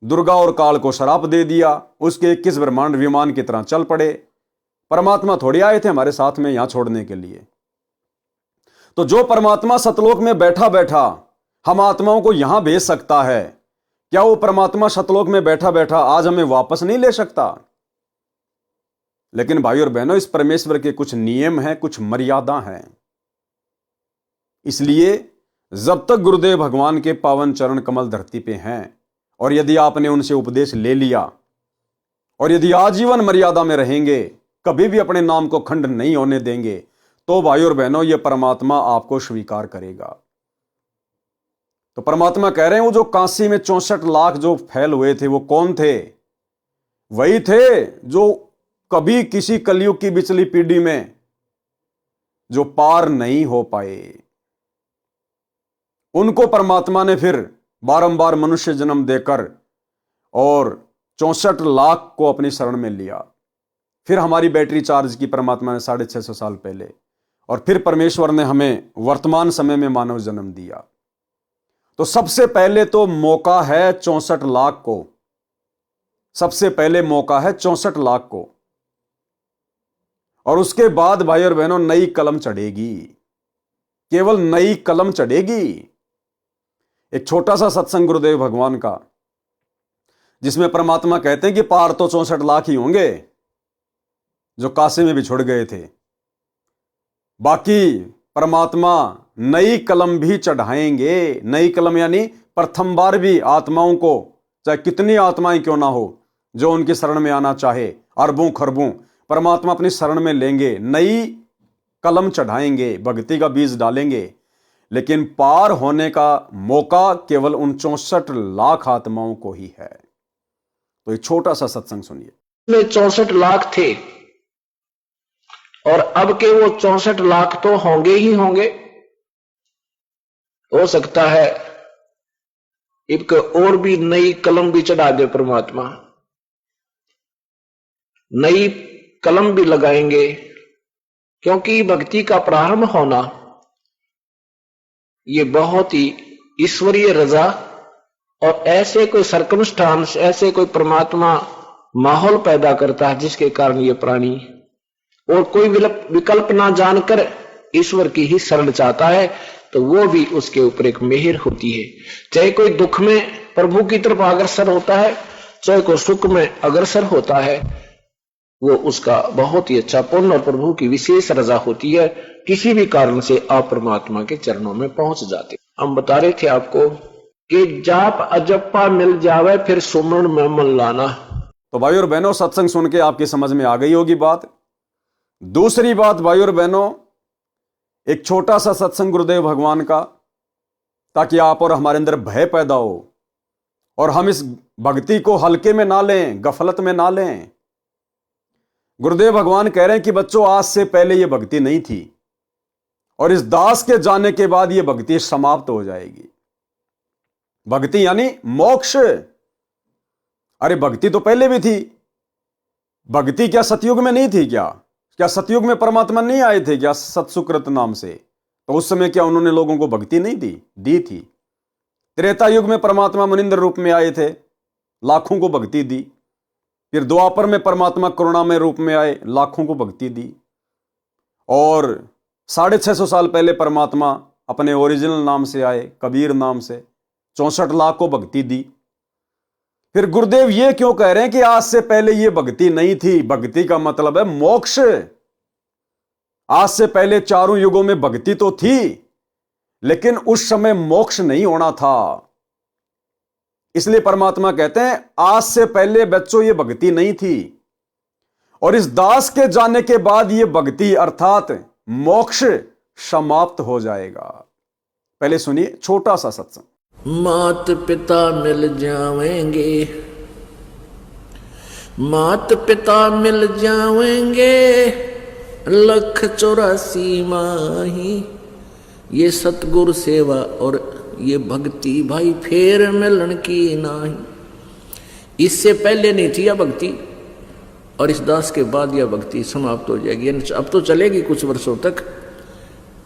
दुर्गा और काल को श्राप दे दिया, उसके 21 ब्रह्मांड विमान की तरह चल पड़े। परमात्मा थोड़ी आए थे हमारे साथ में यहां छोड़ने के लिए। तो जो परमात्मा सतलोक में बैठा बैठा हम आत्माओं को यहां भेज सकता है, क्या वो परमात्मा सतलोक में बैठा बैठा आज हमें वापस नहीं ले सकता? लेकिन भाई और बहनों, इस परमेश्वर के कुछ नियम हैं, कुछ मर्यादा हैं। इसलिए जब तक गुरुदेव भगवान के पावन चरण कमल धरती पे हैं, और यदि आपने उनसे उपदेश ले लिया, और यदि आजीवन मर्यादा में रहेंगे, कभी भी अपने नाम को खंड नहीं होने देंगे, तो भाई और बहनों ये परमात्मा आपको स्वीकार करेगा। तो परमात्मा कह रहे हैं वो जो काशी में 64 लाख जो फैल हुए थे, वो कौन थे? वही थे जो कभी किसी कलयुग की पिछली पीढ़ी में जो पार नहीं हो पाए। उनको परमात्मा ने फिर बारंबार मनुष्य जन्म देकर और 64 लाख को अपनी शरण में लिया। फिर हमारी बैटरी चार्ज की परमात्मा ने 650 साल पहले, और फिर परमेश्वर ने हमें वर्तमान समय में मानव जन्म दिया। तो सबसे पहले तो मौका है 64 लाख को, सबसे पहले मौका है 64 लाख को। और उसके बाद भाई और बहनों नई कलम चढ़ेगी, केवल नई कलम चढ़ेगी। एक छोटा सा सत्संग गुरुदेव भगवान का, जिसमें परमात्मा कहते हैं कि पार तो 64 लाख ही होंगे जो काशी में बिछुड़ गए थे। बाकी परमात्मा नई कलम भी चढ़ाएंगे। नई कलम यानी प्रथम बार भी आत्माओं को, चाहे कितनी आत्माएं क्यों ना हो, जो उनकी शरण में आना चाहे, अरबों खरबों परमात्मा अपनी शरण में लेंगे, नई कलम चढ़ाएंगे, भक्ति का बीज डालेंगे। लेकिन पार होने का मौका केवल उन 64 लाख आत्माओं को ही है। तो एक छोटा सा सत्संग सुनिए। में 64 लाख थे, और अब के वो 64 लाख तो होंगे ही होंगे। हो सकता है एक और भी नई कलम भी चढ़ा दे परमात्मा, नई कलम भी लगाएंगे। क्योंकि भक्ति का प्रारंभ होना ये बहुत ही ईश्वरीय रजा, और ऐसे कोई सर्कमस्टांस, ऐसे कोई परमात्मा माहौल पैदा करता है जिसके कारण ये प्राणी और कोई विकल्प ना जानकर ईश्वर की ही शरण चाहता है, तो वो भी उसके ऊपर एक मेहर होती है। चाहे कोई दुख में प्रभु की तरफ अग्रसर होता है, चाहे कोई सुख में अग्रसर होता है, वो उसका बहुत ही अच्छा पुण्य और प्रभु की विशेष रजा होती है। किसी भी कारण से आप परमात्मा के चरणों में पहुंच जाते। हम बता रहे थे आपको कि जाप अजप्पा मिल जावे, फिर सुमरण में मन लाना। तो भाई और बहनों, सत्संग सुन के आपकी समझ में आ गई होगी बात। दूसरी बात भाई और बहनों, एक छोटा सा सत्संग गुरुदेव भगवान का, ताकि आप और हमारे अंदर भय पैदा हो और हम इस भक्ति को हल्के में ना लें, गफलत में ना लें। गुरुदेव भगवान कह रहे हैं कि बच्चों, आज से पहले यह भक्ति नहीं थी, और इस दास के जाने के बाद यह भक्ति समाप्त हो जाएगी। भक्ति यानी मोक्ष। अरे भक्ति तो पहले भी थी। भक्ति क्या सतयुग में नहीं थी क्या? क्या सतयुग में परमात्मा नहीं आए थे क्या सत्सुकृत नाम से? तो उस समय क्या उन्होंने लोगों को भक्ति नहीं दी थी। त्रेता युग में परमात्मा मुनिंद्र रूप में आए थे, लाखों को भक्ति दी। फिर द्वापर में परमात्मा करुणामय रूप में आए, लाखों को भक्ति दी। और 650 साल पहले परमात्मा अपने ओरिजिनल नाम से आए, कबीर नाम से, 64 लाख को भक्ति दी। फिर गुरुदेव ये क्यों कह रहे हैं कि आज से पहले ये भक्ति नहीं थी? भक्ति का मतलब है मोक्ष। आज से पहले चारों युगों में भक्ति तो थी, लेकिन उस समय मोक्ष नहीं होना था। इसलिए परमात्मा कहते हैं आज से पहले बच्चों ये भक्ति नहीं थी, और इस दास के जाने के बाद ये भक्ति अर्थात मोक्ष समाप्त हो जाएगा। पहले सुनिए छोटा सा सत्संग। मात पिता मिल जावेंगे, मात पिता मिल जावेंगे, 1,84 माही। ये सतगुरु सेवा और ये भक्ति भाई फेर मिलन की नाही। इससे पहले नहीं थी यह भक्ति, और इस दास के बाद यह भक्ति समाप्त हो जाएगी। अब तो चलेगी कुछ वर्षों तक,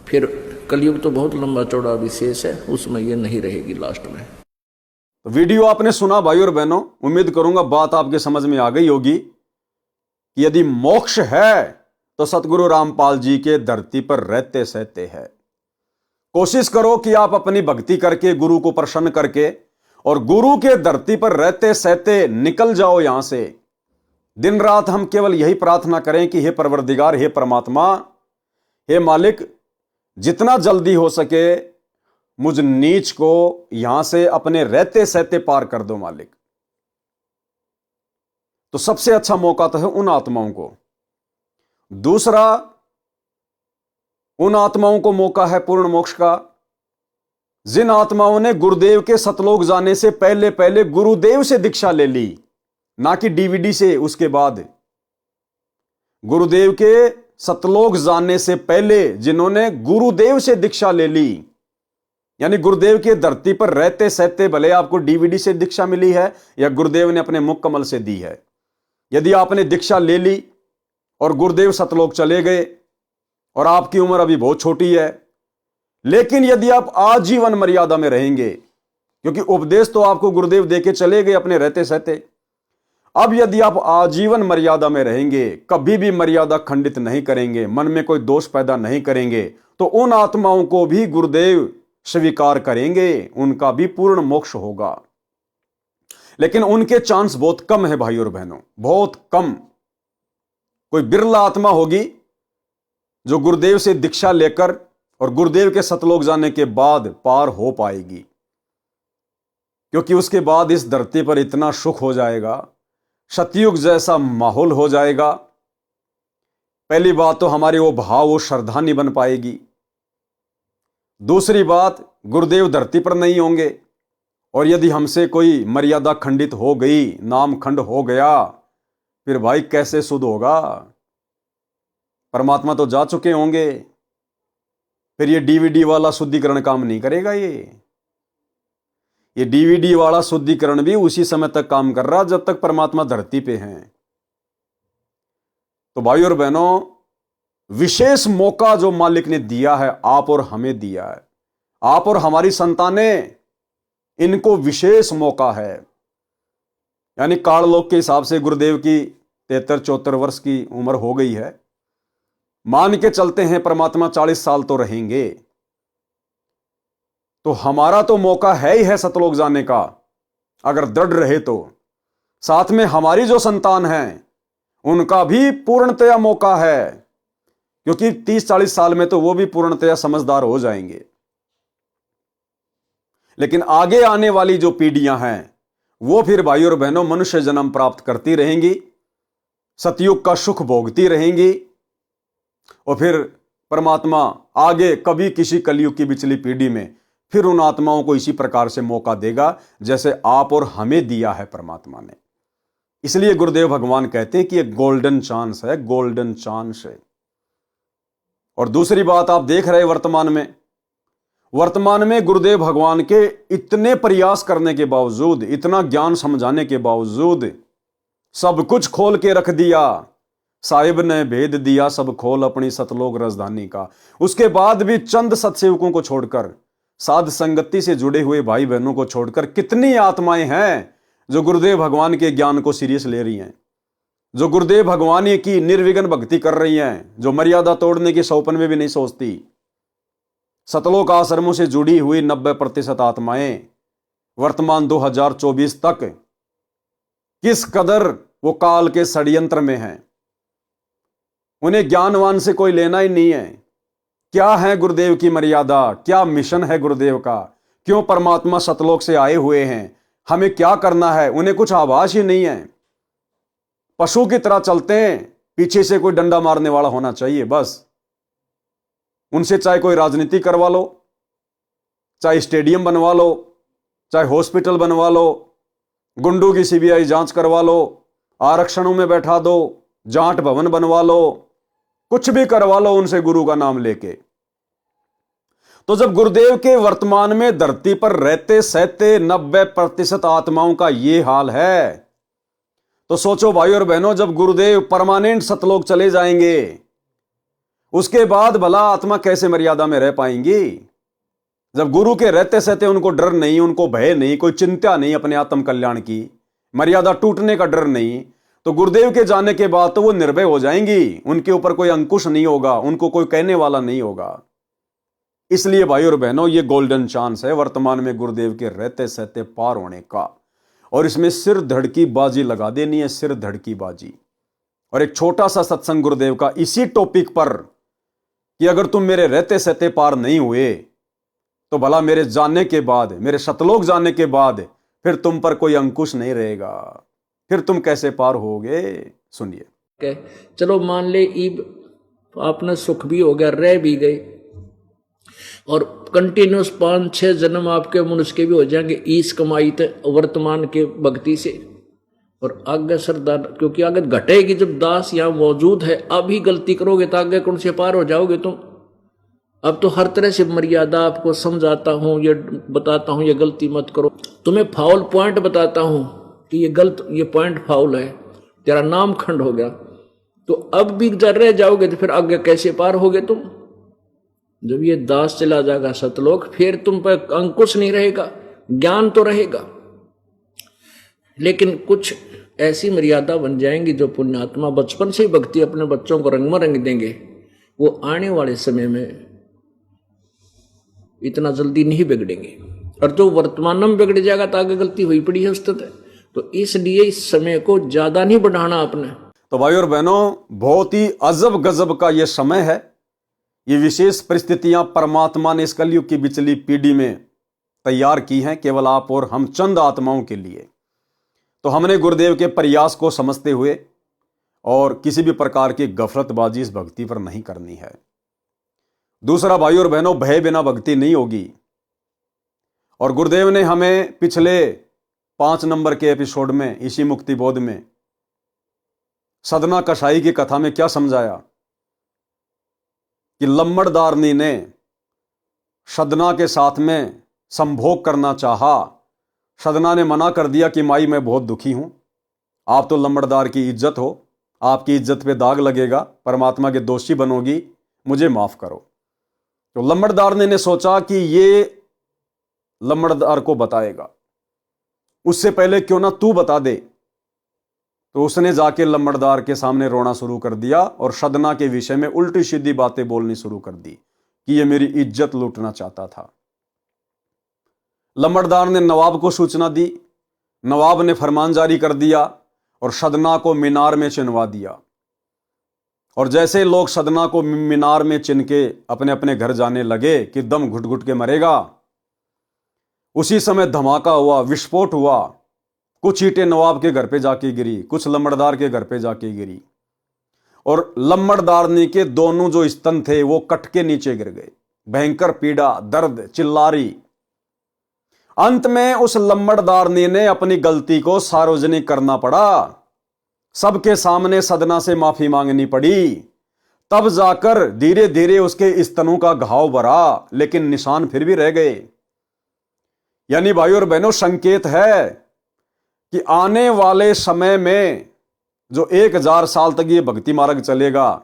फिर कलयुग तो बहुत लंबा चौड़ा विशेष है, उसमें ये नहीं रहेगी लास्ट में। तो वीडियो आपने सुना भाई और बहनों, उम्मीद करूंगा बात आपके समझ में आ गई होगी कि यदि मोक्ष है तो सतगुरु रामपाल जी के धरती पर रहते सहते हैं। कोशिश करो कि आप अपनी भक्ति करके, गुरु को प्रसन्न करके, और गुरु के धरती पर रहते सहते निकल जाओ यहां से। दिन रात हम केवल यही प्रार्थना करें कि हे परवरदिगार, हे परमात्मा, हे मालिक, जितना जल्दी हो सके मुझ नीच को यहां से अपने रहते सहते पार कर दो मालिक। तो सबसे अच्छा मौका तो है उन आत्माओं को। दूसरा, उन आत्माओं को मौका है पूर्ण मोक्ष का जिन आत्माओं ने गुरुदेव के सतलोक जाने से पहले पहले गुरुदेव से दीक्षा ले ली, ना कि डीवीडी से। उसके बाद गुरुदेव के सतलोक जाने से पहले जिन्होंने गुरुदेव से दीक्षा ले ली, यानी गुरुदेव की धरती पर रहते सहते, भले आपको डीवीडी से दीक्षा मिली है या गुरुदेव ने अपने मुख कमल से दी है, यदि आपने दीक्षा ले ली और गुरुदेव सतलोक चले गए और आपकी उम्र अभी बहुत छोटी है, लेकिन यदि आप आजीवन मर्यादा में रहेंगे, क्योंकि उपदेश तो आपको गुरुदेव देके चले गए अपने रहते सहते, अब यदि आप आजीवन मर्यादा में रहेंगे, कभी भी मर्यादा खंडित नहीं करेंगे, मन में कोई दोष पैदा नहीं करेंगे, तो उन आत्माओं को भी गुरुदेव स्वीकार करेंगे, उनका भी पूर्ण मोक्ष होगा। लेकिन उनके चांस बहुत कम है भाई और बहनों, बहुत कम। कोई बिरला आत्मा होगी जो गुरुदेव से दीक्षा लेकर और गुरुदेव के सतलोक जाने के बाद पार हो पाएगी, क्योंकि उसके बाद इस धरती पर इतना सुख हो जाएगा, सतयुग जैसा माहौल हो जाएगा। पहली बात तो हमारे वो भाव, वो श्रद्धा नहीं बन पाएगी। दूसरी बात, गुरुदेव धरती पर नहीं होंगे, और यदि हमसे कोई मर्यादा खंडित हो गई, नाम खंड हो गया, फिर भाई कैसे शुद्ध होगा? परमात्मा तो जा चुके होंगे, फिर ये डीवीडी वाला शुद्धिकरण काम नहीं करेगा। ये डीवीडी वाला शुद्धिकरण भी उसी समय तक काम कर रहा जब तक परमात्मा धरती पे हैं। तो भाई और बहनों, विशेष मौका जो मालिक ने दिया है, आप और हमें दिया है, आप और हमारी संतानें, इनको विशेष मौका है। यानी काललोक के हिसाब से गुरुदेव की 73-74 वर्ष की उम्र हो गई है, मान के चलते हैं परमात्मा 40 साल तो रहेंगे, तो हमारा तो मौका है ही है सतलोक जाने का, अगर दृढ़ रहे तो। साथ में हमारी जो संतान है उनका भी पूर्णतया मौका है, क्योंकि 30-40 साल में तो वो भी पूर्णतया समझदार हो जाएंगे। लेकिन आगे आने वाली जो पीढ़ियां हैं वो फिर भाई और बहनों मनुष्य जन्म प्राप्त करती रहेंगी, सतयुग का सुख भोगती रहेंगी, और फिर परमात्मा आगे कभी किसी कलयुग की पिछली पीढ़ी में फिर उन आत्माओं को इसी प्रकार से मौका देगा जैसे आप और हमें दिया है परमात्मा ने। इसलिए गुरुदेव भगवान कहते हैं कि एक गोल्डन चांस है, गोल्डन चांस है। और दूसरी बात आप देख रहे वर्तमान में, वर्तमान में गुरुदेव भगवान के इतने प्रयास करने के बावजूद, इतना ज्ञान समझाने के बावजूद, सब कुछ खोल के रख दिया, साहिब ने भेद दिया सब खोल अपनी सतलोक राजधानी का। उसके बाद भी चंद सत्सेवकों को छोड़कर, साध संगति से जुड़े हुए भाई बहनों को छोड़कर कितनी आत्माएं हैं जो गुरुदेव भगवान के ज्ञान को सीरियस ले रही हैं, जो गुरुदेव भगवान की निर्विघ्न भक्ति कर रही हैं, जो मर्यादा तोड़ने की सौपन में भी नहीं सोचती। सतलोक आश्रमों से जुड़ी हुई 90% आत्माएं वर्तमान 2024 तक किस कदर वो काल के षड्यंत्र में हैं। उन्हें ज्ञानवान से कोई लेना ही नहीं है। क्या है गुरुदेव की मर्यादा, क्या मिशन है गुरुदेव का, क्यों परमात्मा सतलोक से आए हुए हैं, हमें क्या करना है, उन्हें कुछ आभास ही नहीं है। पशु की तरह चलते हैं, पीछे से कोई डंडा मारने वाला होना चाहिए बस। उनसे चाहे कोई राजनीति करवा लो, चाहे स्टेडियम बनवा लो, चाहे हॉस्पिटल बनवा लो, गुंडों की सीबीआई जांच करवा लो, आरक्षणों में बैठा दो, जाट भवन बनवा लो, कुछ भी करवा लो उनसे गुरु का नाम लेके। तो जब गुरुदेव के वर्तमान में धरती पर रहते सहते 90% आत्माओं का यह हाल है, तो सोचो भाई और बहनों, जब गुरुदेव परमानेंट सतलोक चले जाएंगे, उसके बाद भला आत्मा कैसे मर्यादा में रह पाएंगी। जब गुरु के रहते सहते उनको डर नहीं, उनको भय नहीं, कोई चिंता नहीं अपने आत्म कल्याण की, मर्यादा टूटने का डर नहीं, तो गुरुदेव के जाने के बाद तो वो निर्भय हो जाएंगी। उनके ऊपर कोई अंकुश नहीं होगा, उनको कोई कहने वाला नहीं होगा। इसलिए भाई और बहनों, ये गोल्डन चांस है वर्तमान में गुरुदेव के रहते सहते पार होने का, और इसमें सिर धड़की बाजी लगा देनी है, सिर धड़की बाजी। और एक छोटा सा सत्संग गुरुदेव का इसी टॉपिक पर कि अगर तुम मेरे रहते सहते पार नहीं हुए तो भला मेरे जानने के बाद, मेरे सतलोक जाने के बाद फिर तुम पर कोई अंकुश नहीं रहेगा, फिर तुम कैसे पार होगे। सुनिए। चलो मान ले ईब आपने सुख भी हो गया, रह भी गए, और कंटिन्यूस 5-6 जन्म आपके मनुष्य के भी हो जाएंगे इस कमाई तक वर्तमान के भक्ति से। और आगे श्रद्धा, क्योंकि आगे घटेगी जब दास यहाँ मौजूद है। अभी गलती करोगे तो आगे कौन से पार हो जाओगे तुम। अब तो हर तरह से मर्यादा आपको समझाता हूँ, ये बताता हूँ ये गलती मत करो, तुम्हें फाउल पॉइंट बताता हूँ कि ये गलत, ये पॉइंट फाउल है, तेरा नाम खंड हो गया। तो अब भी जब रह जाओगे तो फिर आगे कैसे पार होगे तुम। जब ये दास चला जाएगा सतलोक, फिर तुम पर अंकुश नहीं रहेगा, ज्ञान तो रहेगा, लेकिन कुछ ऐसी मर्यादा बन जाएंगी जो पुण्यात्मा बचपन से ही भक्ति अपने बच्चों को रंग में रंग देंगे, वो आने वाले समय में इतना जल्दी नहीं बिगड़ेंगे। और जो वर्तमान में बिगड़ जाएगा तो आगे गलती हुई पड़ी है उस तक। तो इसलिए इस समय को ज्यादा नहीं बढ़ाना आपने। तो भाई और बहनों, बहुत ही अजब गजब का यह समय है। ये विशेष परिस्थितियां परमात्मा ने इस कलयुग की बिचली पीढ़ी में तैयार की हैं, केवल आप और हम चंद आत्माओं के लिए। तो हमने गुरुदेव के प्रयास को समझते हुए और किसी भी प्रकार की गफलतबाजी इस भक्ति पर नहीं करनी है। दूसरा भाई और बहनों, भय बिना भक्ति नहीं होगी। और गुरुदेव ने हमें पिछले 5 नंबर के एपिसोड में, इसी मुक्ति बोध में, सदना कसाई की कथा में क्या समझाया कि लम्बड़दारनी ने सदना के साथ में संभोग करना चाहा। सदना ने मना कर दिया कि माई मैं बहुत दुखी हूं, आप तो लम्बड़दार की इज्जत हो, आपकी इज्जत पे दाग लगेगा, परमात्मा के दोषी बनोगी, मुझे माफ करो। तो लम्बड़दार ने सोचा कि ये लम्बड़दार को बताएगा, उससे पहले क्यों ना तू बता दे। तो उसने जाके लम्बड़दार के सामने रोना शुरू कर दिया और सदना के विषय में उल्टी सीधी बातें बोलनी शुरू कर दी कि ये मेरी इज्जत लूटना चाहता था। लम्बड़दार ने नवाब को सूचना दी, नवाब ने फरमान जारी कर दिया और सदना को मीनार में चिनवा दिया। और जैसे लोग सदना को मीनार में चिन के अपने अपने घर जाने लगे कि दम घुट घुट के मरेगा, उसी समय धमाका हुआ, विस्फोट हुआ। कुछ ईंटें नवाब के घर पे जाके गिरी, कुछ लम्बड़दार के घर पे जाके गिरी, और लम्बड़दारनी के दोनों जो स्तन थे वो कट के नीचे गिर गए। भयंकर पीड़ा, दर्द, चिल्लारी। अंत में उस लम्बड़दारनी ने अपनी गलती को सार्वजनिक करना पड़ा, सबके सामने सदना से माफी मांगनी पड़ी। तब जाकर धीरे धीरे उसके स्तनों का घाव भरा, लेकिन निशान फिर भी रह गए। यानी भाइयों और बहनों, संकेत है कि आने वाले समय में जो 1000 साल तक ये भक्ति मार्ग चलेगा,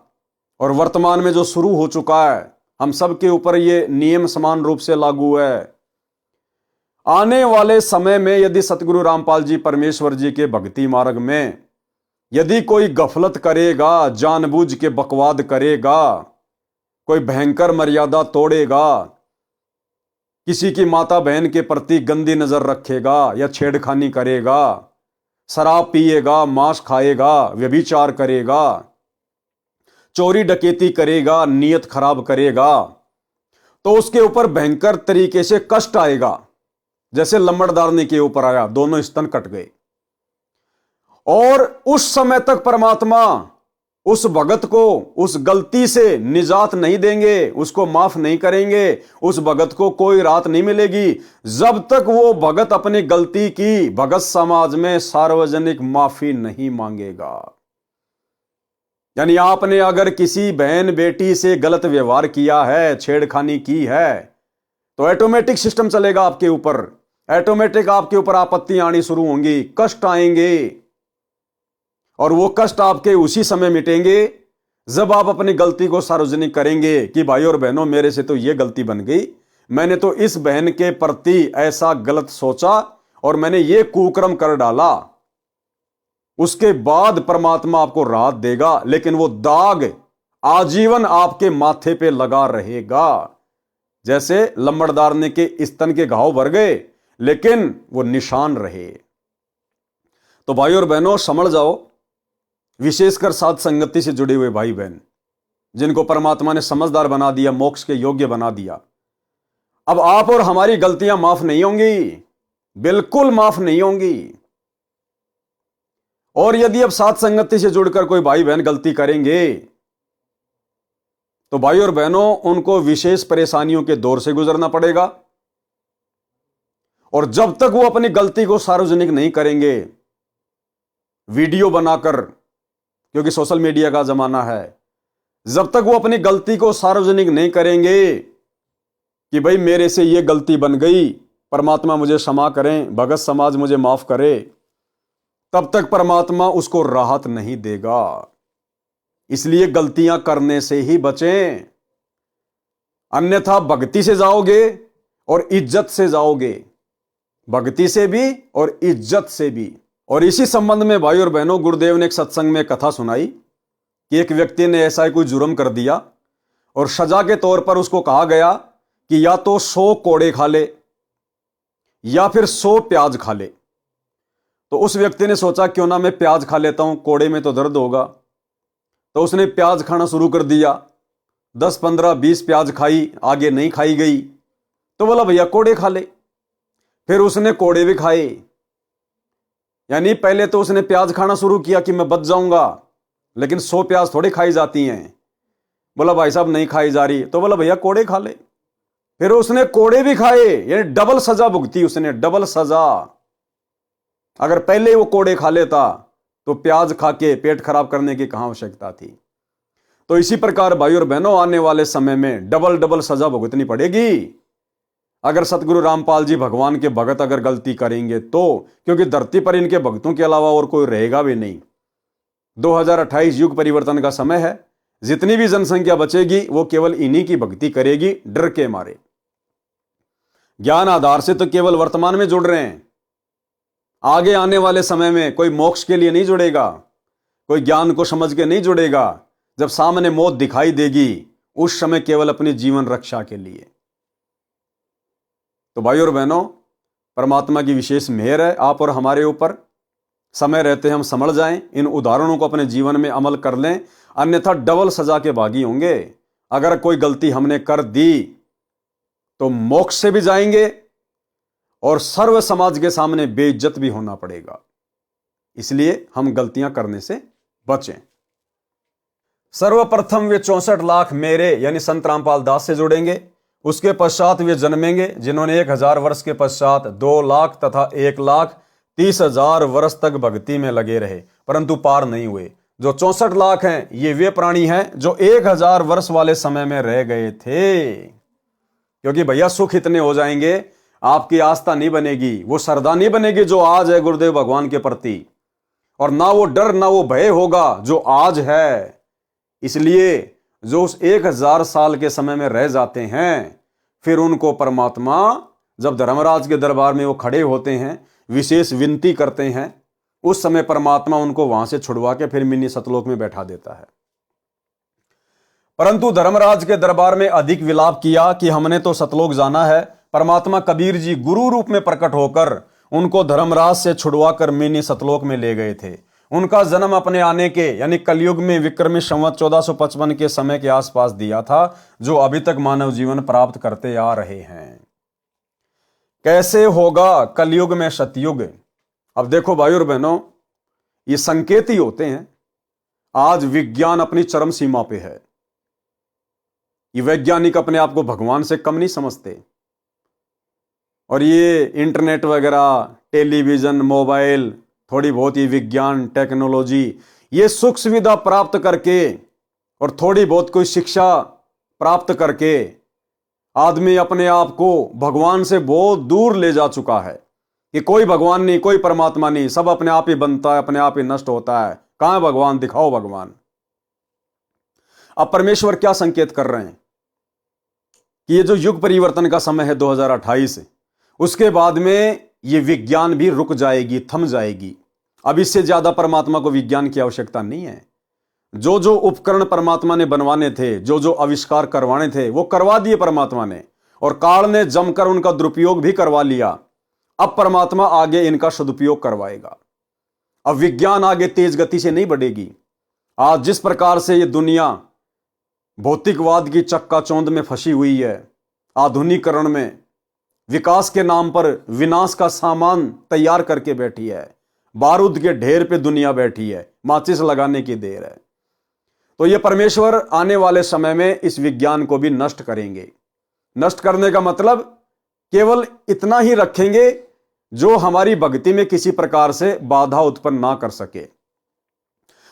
और वर्तमान में जो शुरू हो चुका है, हम सबके ऊपर ये नियम समान रूप से लागू है। आने वाले समय में यदि सतगुरु रामपाल जी परमेश्वर जी के भक्ति मार्ग में यदि कोई गफलत करेगा, जानबूझ के बकवाद करेगा, कोई भयंकर मर्यादा तोड़ेगा, किसी की माता बहन के प्रति गंदी नजर रखेगा या छेड़खानी करेगा, शराब पिएगा, मांस खाएगा, व्यभिचार करेगा, चोरी डकैती करेगा, नियत खराब करेगा, तो उसके ऊपर भयंकर तरीके से कष्ट आएगा, जैसे लंबड़दारनी के ऊपर आया, दोनों स्तन कट गए। और उस समय तक परमात्मा उस भगत को उस गलती से निजात नहीं देंगे, उसको माफ नहीं करेंगे, उस भगत को कोई राहत नहीं मिलेगी जब तक वो भगत अपनी गलती की भगत समाज में सार्वजनिक माफी नहीं मांगेगा। यानी आपने अगर किसी बहन बेटी से गलत व्यवहार किया है, छेड़खानी की है, तो ऑटोमेटिक सिस्टम चलेगा आपके ऊपर, ऑटोमेटिक आपके ऊपर आपत्तियां आनी शुरू होंगी, कष्ट आएंगे। और वो कष्ट आपके उसी समय मिटेंगे जब आप अपनी गलती को सार्वजनिक करेंगे कि भाई और बहनों, मेरे से तो ये गलती बन गई, मैंने तो इस बहन के प्रति ऐसा गलत सोचा और मैंने ये कुकर्म कर डाला। उसके बाद परमात्मा आपको राहत देगा, लेकिन वो दाग आजीवन आपके माथे पे लगा रहेगा। जैसे लंबड़दारने के स्तन के घाव भर गए, लेकिन वो निशान रहे। तो भाई और बहनों, समझ जाओ, विशेषकर साध संगति से जुड़े हुए भाई बहन, जिनको परमात्मा ने समझदार बना दिया, मोक्ष के योग्य बना दिया, अब आप और हमारी गलतियां माफ नहीं होंगी, बिल्कुल माफ नहीं होंगी। और यदि अब साध संगति से जुड़कर कोई भाई बहन गलती करेंगे, तो भाई और बहनों, उनको विशेष परेशानियों के दौर से गुजरना पड़ेगा। और जब तक वो अपनी गलती को सार्वजनिक नहीं करेंगे, वीडियो बनाकर, क्योंकि सोशल मीडिया का जमाना है, जब तक वो अपनी गलती को सार्वजनिक नहीं करेंगे कि भाई मेरे से ये गलती बन गई, परमात्मा मुझे क्षमा करें, भगत समाज मुझे माफ करे, तब तक परमात्मा उसको राहत नहीं देगा। इसलिए गलतियां करने से ही बचें, अन्यथा भक्ति से जाओगे और इज्जत से जाओगे, भक्ति से भी और इज्जत से भी। और इसी संबंध में भाई और बहनों, गुरुदेव ने एक सत्संग में कथा सुनाई कि एक व्यक्ति ने ऐसा ही कोई जुर्म कर दिया और सजा के तौर पर उसको कहा गया कि या तो 100 कोड़े खा ले या फिर 100 प्याज खा ले। तो उस व्यक्ति ने सोचा क्यों ना मैं प्याज खा लेता हूं, कोड़े में तो दर्द होगा। तो उसने प्याज खाना शुरू कर दिया, 10, 15, 20 प्याज खाई, आगे नहीं खाई गई। तो बोला भैया कोड़े खा ले। फिर उसने कोड़े भी खाए। यानी पहले तो उसने प्याज खाना शुरू किया कि मैं बच जाऊंगा, लेकिन 100 प्याज थोड़ी खाई जाती हैं। बोला भाई साहब नहीं खाई जा रही। तो बोला भैया कोड़े खा ले। फिर उसने कोड़े भी खाए, यानी डबल सजा भुगती उसने, डबल सजा। अगर पहले वो कोड़े खा लेता तो प्याज खा के पेट खराब करने की कहां आवश्यकता थी। तो इसी प्रकार भाई और बहनों, आने वाले समय में डबल डबल सजा भुगतनी पड़ेगी अगर सतगुरु रामपाल जी भगवान के भगत अगर गलती करेंगे तो, क्योंकि धरती पर इनके भक्तों के अलावा और कोई रहेगा भी नहीं। 2028 युग परिवर्तन का समय है, जितनी भी जनसंख्या बचेगी वो केवल इन्हीं की भक्ति करेगी, डर के मारे। ज्ञान आधार से तो केवल वर्तमान में जुड़ रहे हैं, आगे आने वाले समय में कोई मोक्ष के लिए नहीं जुड़ेगा, कोई ज्ञान को समझ के नहीं जुड़ेगा। जब सामने मौत दिखाई देगी उस समय केवल अपनी जीवन रक्षा के लिए। तो भाई और बहनों, परमात्मा की विशेष मेहर है आप और हमारे ऊपर। समय रहते हम समझ जाएं, इन उदाहरणों को अपने जीवन में अमल कर लें, अन्यथा डबल सजा के भागी होंगे। अगर कोई गलती हमने कर दी तो मोक्ष से भी जाएंगे और सर्व समाज के सामने बेइज्जत भी होना पड़ेगा। इसलिए हम गलतियां करने से बचें। सर्वप्रथम वे 64 लाख मेरे यानी संत रामपाल दास से जुड़ेंगे। उसके पश्चात वे जन्मेंगे जिन्होंने 1000 वर्ष के पश्चात 2 लाख तथा 1,30,000 वर्ष तक भक्ति में लगे रहे, परंतु पार नहीं हुए। जो 64 लाख हैं ये वे प्राणी हैं जो 1000 वर्ष वाले समय में रह गए थे। क्योंकि भैया सुख इतने हो जाएंगे, आपकी आस्था नहीं बनेगी, वो श्रद्धा नहीं बनेगी जो आज है गुरुदेव भगवान के प्रति, और ना वो डर ना वो भय होगा जो आज है। इसलिए जो उस 1000 साल के समय में रह जाते हैं, फिर उनको परमात्मा जब धर्मराज के दरबार में वो खड़े होते हैं, विशेष विनती करते हैं, उस समय परमात्मा उनको वहां से छुड़वा के फिर मिनी सतलोक में बैठा देता है। परंतु धर्मराज के दरबार में अधिक विलाप किया कि हमने तो सतलोक जाना है। परमात्मा कबीर जी गुरु रूप में प्रकट होकर उनको धर्मराज से छुड़वा कर मिनी सतलोक में ले गए थे। उनका जन्म अपने आने के यानी कलयुग में विक्रमी संवत 1455 के समय के आसपास दिया था, जो अभी तक मानव जीवन प्राप्त करते आ रहे हैं। कैसे होगा कलयुग में सतयुग? अब देखो भाई और बहनों, ये संकेत ही होते हैं। आज विज्ञान अपनी चरम सीमा पे है। ये वैज्ञानिक अपने आप को भगवान से कम नहीं समझते, और ये इंटरनेट वगैरह, टेलीविजन, मोबाइल, थोड़ी बहुत ही विज्ञान टेक्नोलॉजी, ये सुख सुविधा प्राप्त करके और थोड़ी बहुत कोई शिक्षा प्राप्त करके आदमी अपने आप को भगवान से बहुत दूर ले जा चुका है कि कोई भगवान नहीं, कोई परमात्मा नहीं, सब अपने आप ही बनता है, अपने आप ही नष्ट होता है। कहां है भगवान? दिखाओ भगवान। अब परमेश्वर क्या संकेत कर रहे हैं कि ये जो युग परिवर्तन का समय है 2028, उसके बाद में ये विज्ञान भी रुक जाएगी, थम जाएगी। अब इससे ज्यादा परमात्मा को विज्ञान की आवश्यकता नहीं है। जो जो उपकरण परमात्मा ने बनवाने थे, जो जो आविष्कार करवाने थे, वो करवा दिए परमात्मा ने, और काल ने जमकर उनका दुरुपयोग भी करवा लिया। अब परमात्मा आगे इनका सदुपयोग करवाएगा। अब विज्ञान आगे तेज गति से नहीं बढ़ेगी। आज जिस प्रकार से ये दुनिया भौतिकवाद की चक्काचौंध में फंसी हुई है, आधुनिकीकरण में विकास के नाम पर विनाश का सामान तैयार करके बैठी है, बारूद के ढेर पे दुनिया बैठी है, माचिस लगाने की देर है। तो ये परमेश्वर आने वाले समय में इस विज्ञान को भी नष्ट करेंगे। नष्ट करने का मतलब केवल इतना ही रखेंगे जो हमारी भक्ति में किसी प्रकार से बाधा उत्पन्न ना कर सके।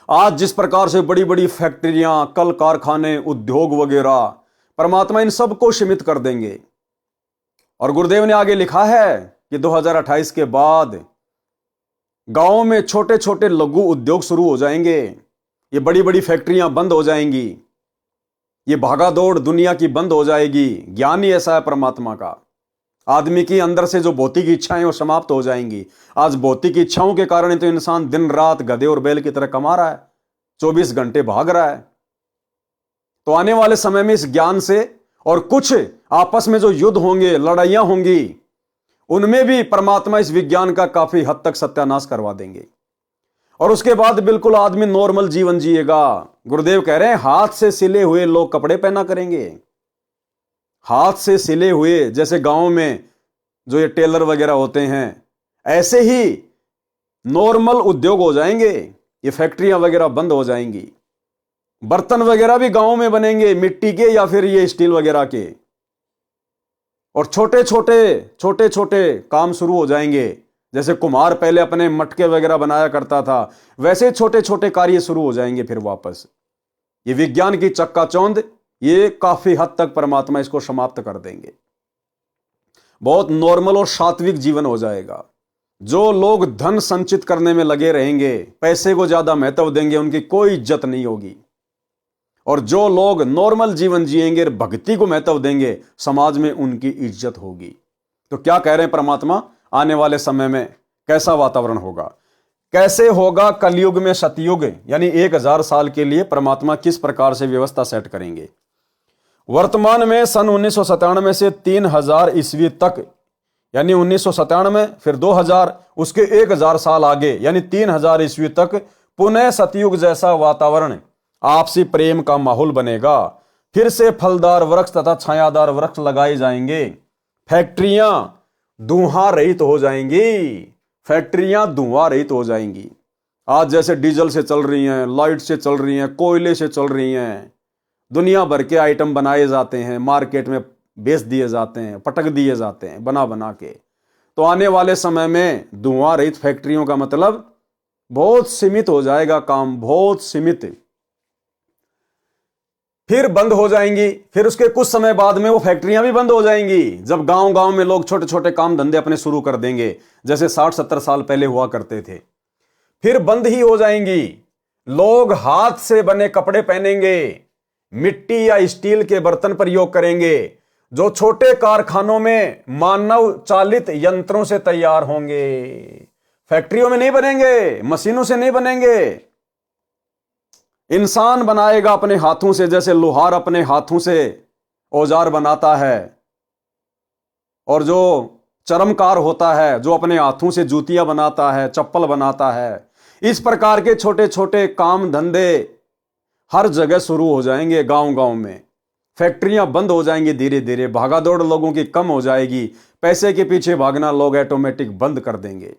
आज जिस प्रकार से बड़ी बड़ी फैक्ट्रियां, कल कारखाने, उद्योग वगैरह, परमात्मा इन सबको सीमित कर देंगे। और गुरुदेव ने आगे लिखा है कि 2028 के बाद गांवों में छोटे छोटे लघु उद्योग शुरू हो जाएंगे, ये बड़ी बड़ी फैक्ट्रियां बंद हो जाएंगी, ये भागादौड़ दुनिया की बंद हो जाएगी। ज्ञान ही ऐसा है परमात्मा का। आदमी की अंदर से जो भौतिक इच्छाएं वो समाप्त हो जाएंगी। आज भौतिक इच्छाओं के कारण तो इंसान दिन रात गधे और बैल की तरह कमा रहा है, 24 घंटे भाग रहा है। तो आने वाले समय में इस ज्ञान से, और कुछ आपस में जो युद्ध होंगे, लड़ाइयां होंगी, उनमें भी परमात्मा इस विज्ञान का काफी हद तक सत्यानाश करवा देंगे। और उसके बाद बिल्कुल आदमी नॉर्मल जीवन जिएगा। गुरुदेव कह रहे हैं हाथ से सिले हुए लोग कपड़े पहना करेंगे। हाथ से सिले हुए, जैसे गांव में जो ये टेलर वगैरह होते हैं, ऐसे ही नॉर्मल उद्योग हो जाएंगे। ये फैक्ट्रियां वगैरह बंद हो जाएंगी। बर्तन वगैरह भी गांवों में बनेंगे, मिट्टी के या फिर ये स्टील वगैरह के। और छोटे छोटे काम शुरू हो जाएंगे। जैसे कुम्हार पहले अपने मटके वगैरह बनाया करता था, वैसे छोटे छोटे कार्य शुरू हो जाएंगे फिर वापस। ये विज्ञान की चक्काचौंध, ये काफी हद तक परमात्मा इसको समाप्त कर देंगे। बहुत नॉर्मल और सात्विक जीवन हो जाएगा। जो लोग धन संचित करने में लगे रहेंगे, पैसे को ज्यादा महत्व देंगे, उनकी कोई इज्जत नहीं होगी। और जो लोग नॉर्मल जीवन जिएंगे, भक्ति को महत्व देंगे, समाज में उनकी इज्जत होगी। तो क्या कह रहे हैं परमात्मा? आने वाले समय में कैसा वातावरण होगा? कैसे होगा कलयुग में सतयुग, यानी 1000 साल के लिए परमात्मा किस प्रकार से व्यवस्था सेट करेंगे। वर्तमान में सन 1997 से 3000 ईस्वी तक, यानी 1997 फिर 2000, उसके 1000 साल आगे यानी 3000 ईस्वी तक पुनः सतयुग जैसा वातावरण, आपसी प्रेम का माहौल बनेगा। फिर से फलदार वृक्ष तथा छायादार वृक्ष लगाए जाएंगे। फैक्ट्रियां धुआं रहित हो जाएंगी। फैक्ट्रियां धुआं रहित हो जाएंगी। आज जैसे डीजल से चल रही हैं, लाइट से चल रही हैं, कोयले से चल रही हैं, दुनिया भर के आइटम बनाए जाते हैं, मार्केट में बेच दिए जाते हैं, पटक दिए जाते हैं बना बना के। तो आने वाले समय में धुआं रहित फैक्ट्रियों का मतलब बहुत सीमित हो जाएगा काम, बहुत सीमित। फिर बंद हो जाएंगी, फिर उसके कुछ समय बाद में वो फैक्ट्रियां भी बंद हो जाएंगी, जब गांव गांव में लोग छोटे छोटे काम धंधे अपने शुरू कर देंगे, जैसे 60-70 साल पहले हुआ करते थे। फिर बंद ही हो जाएंगी। लोग हाथ से बने कपड़े पहनेंगे, मिट्टी या स्टील के बर्तन प्रयोग करेंगे, जो छोटे कारखानों में मानव चालित यंत्रों से तैयार होंगे। फैक्ट्रियों में नहीं बनेंगे, मशीनों से नहीं बनेंगे। इंसान बनाएगा अपने हाथों से, जैसे लोहार अपने हाथों से औजार बनाता है, और जो चर्मकार होता है जो अपने हाथों से जूतियां बनाता है, चप्पल बनाता है। इस प्रकार के छोटे छोटे काम धंधे हर जगह शुरू हो जाएंगे, गांव गांव में। फैक्ट्रियां बंद हो जाएंगी धीरे धीरे, भागादौड़ लोगों की कम हो जाएगी, पैसे के पीछे भागना लोग ऑटोमेटिक बंद कर देंगे।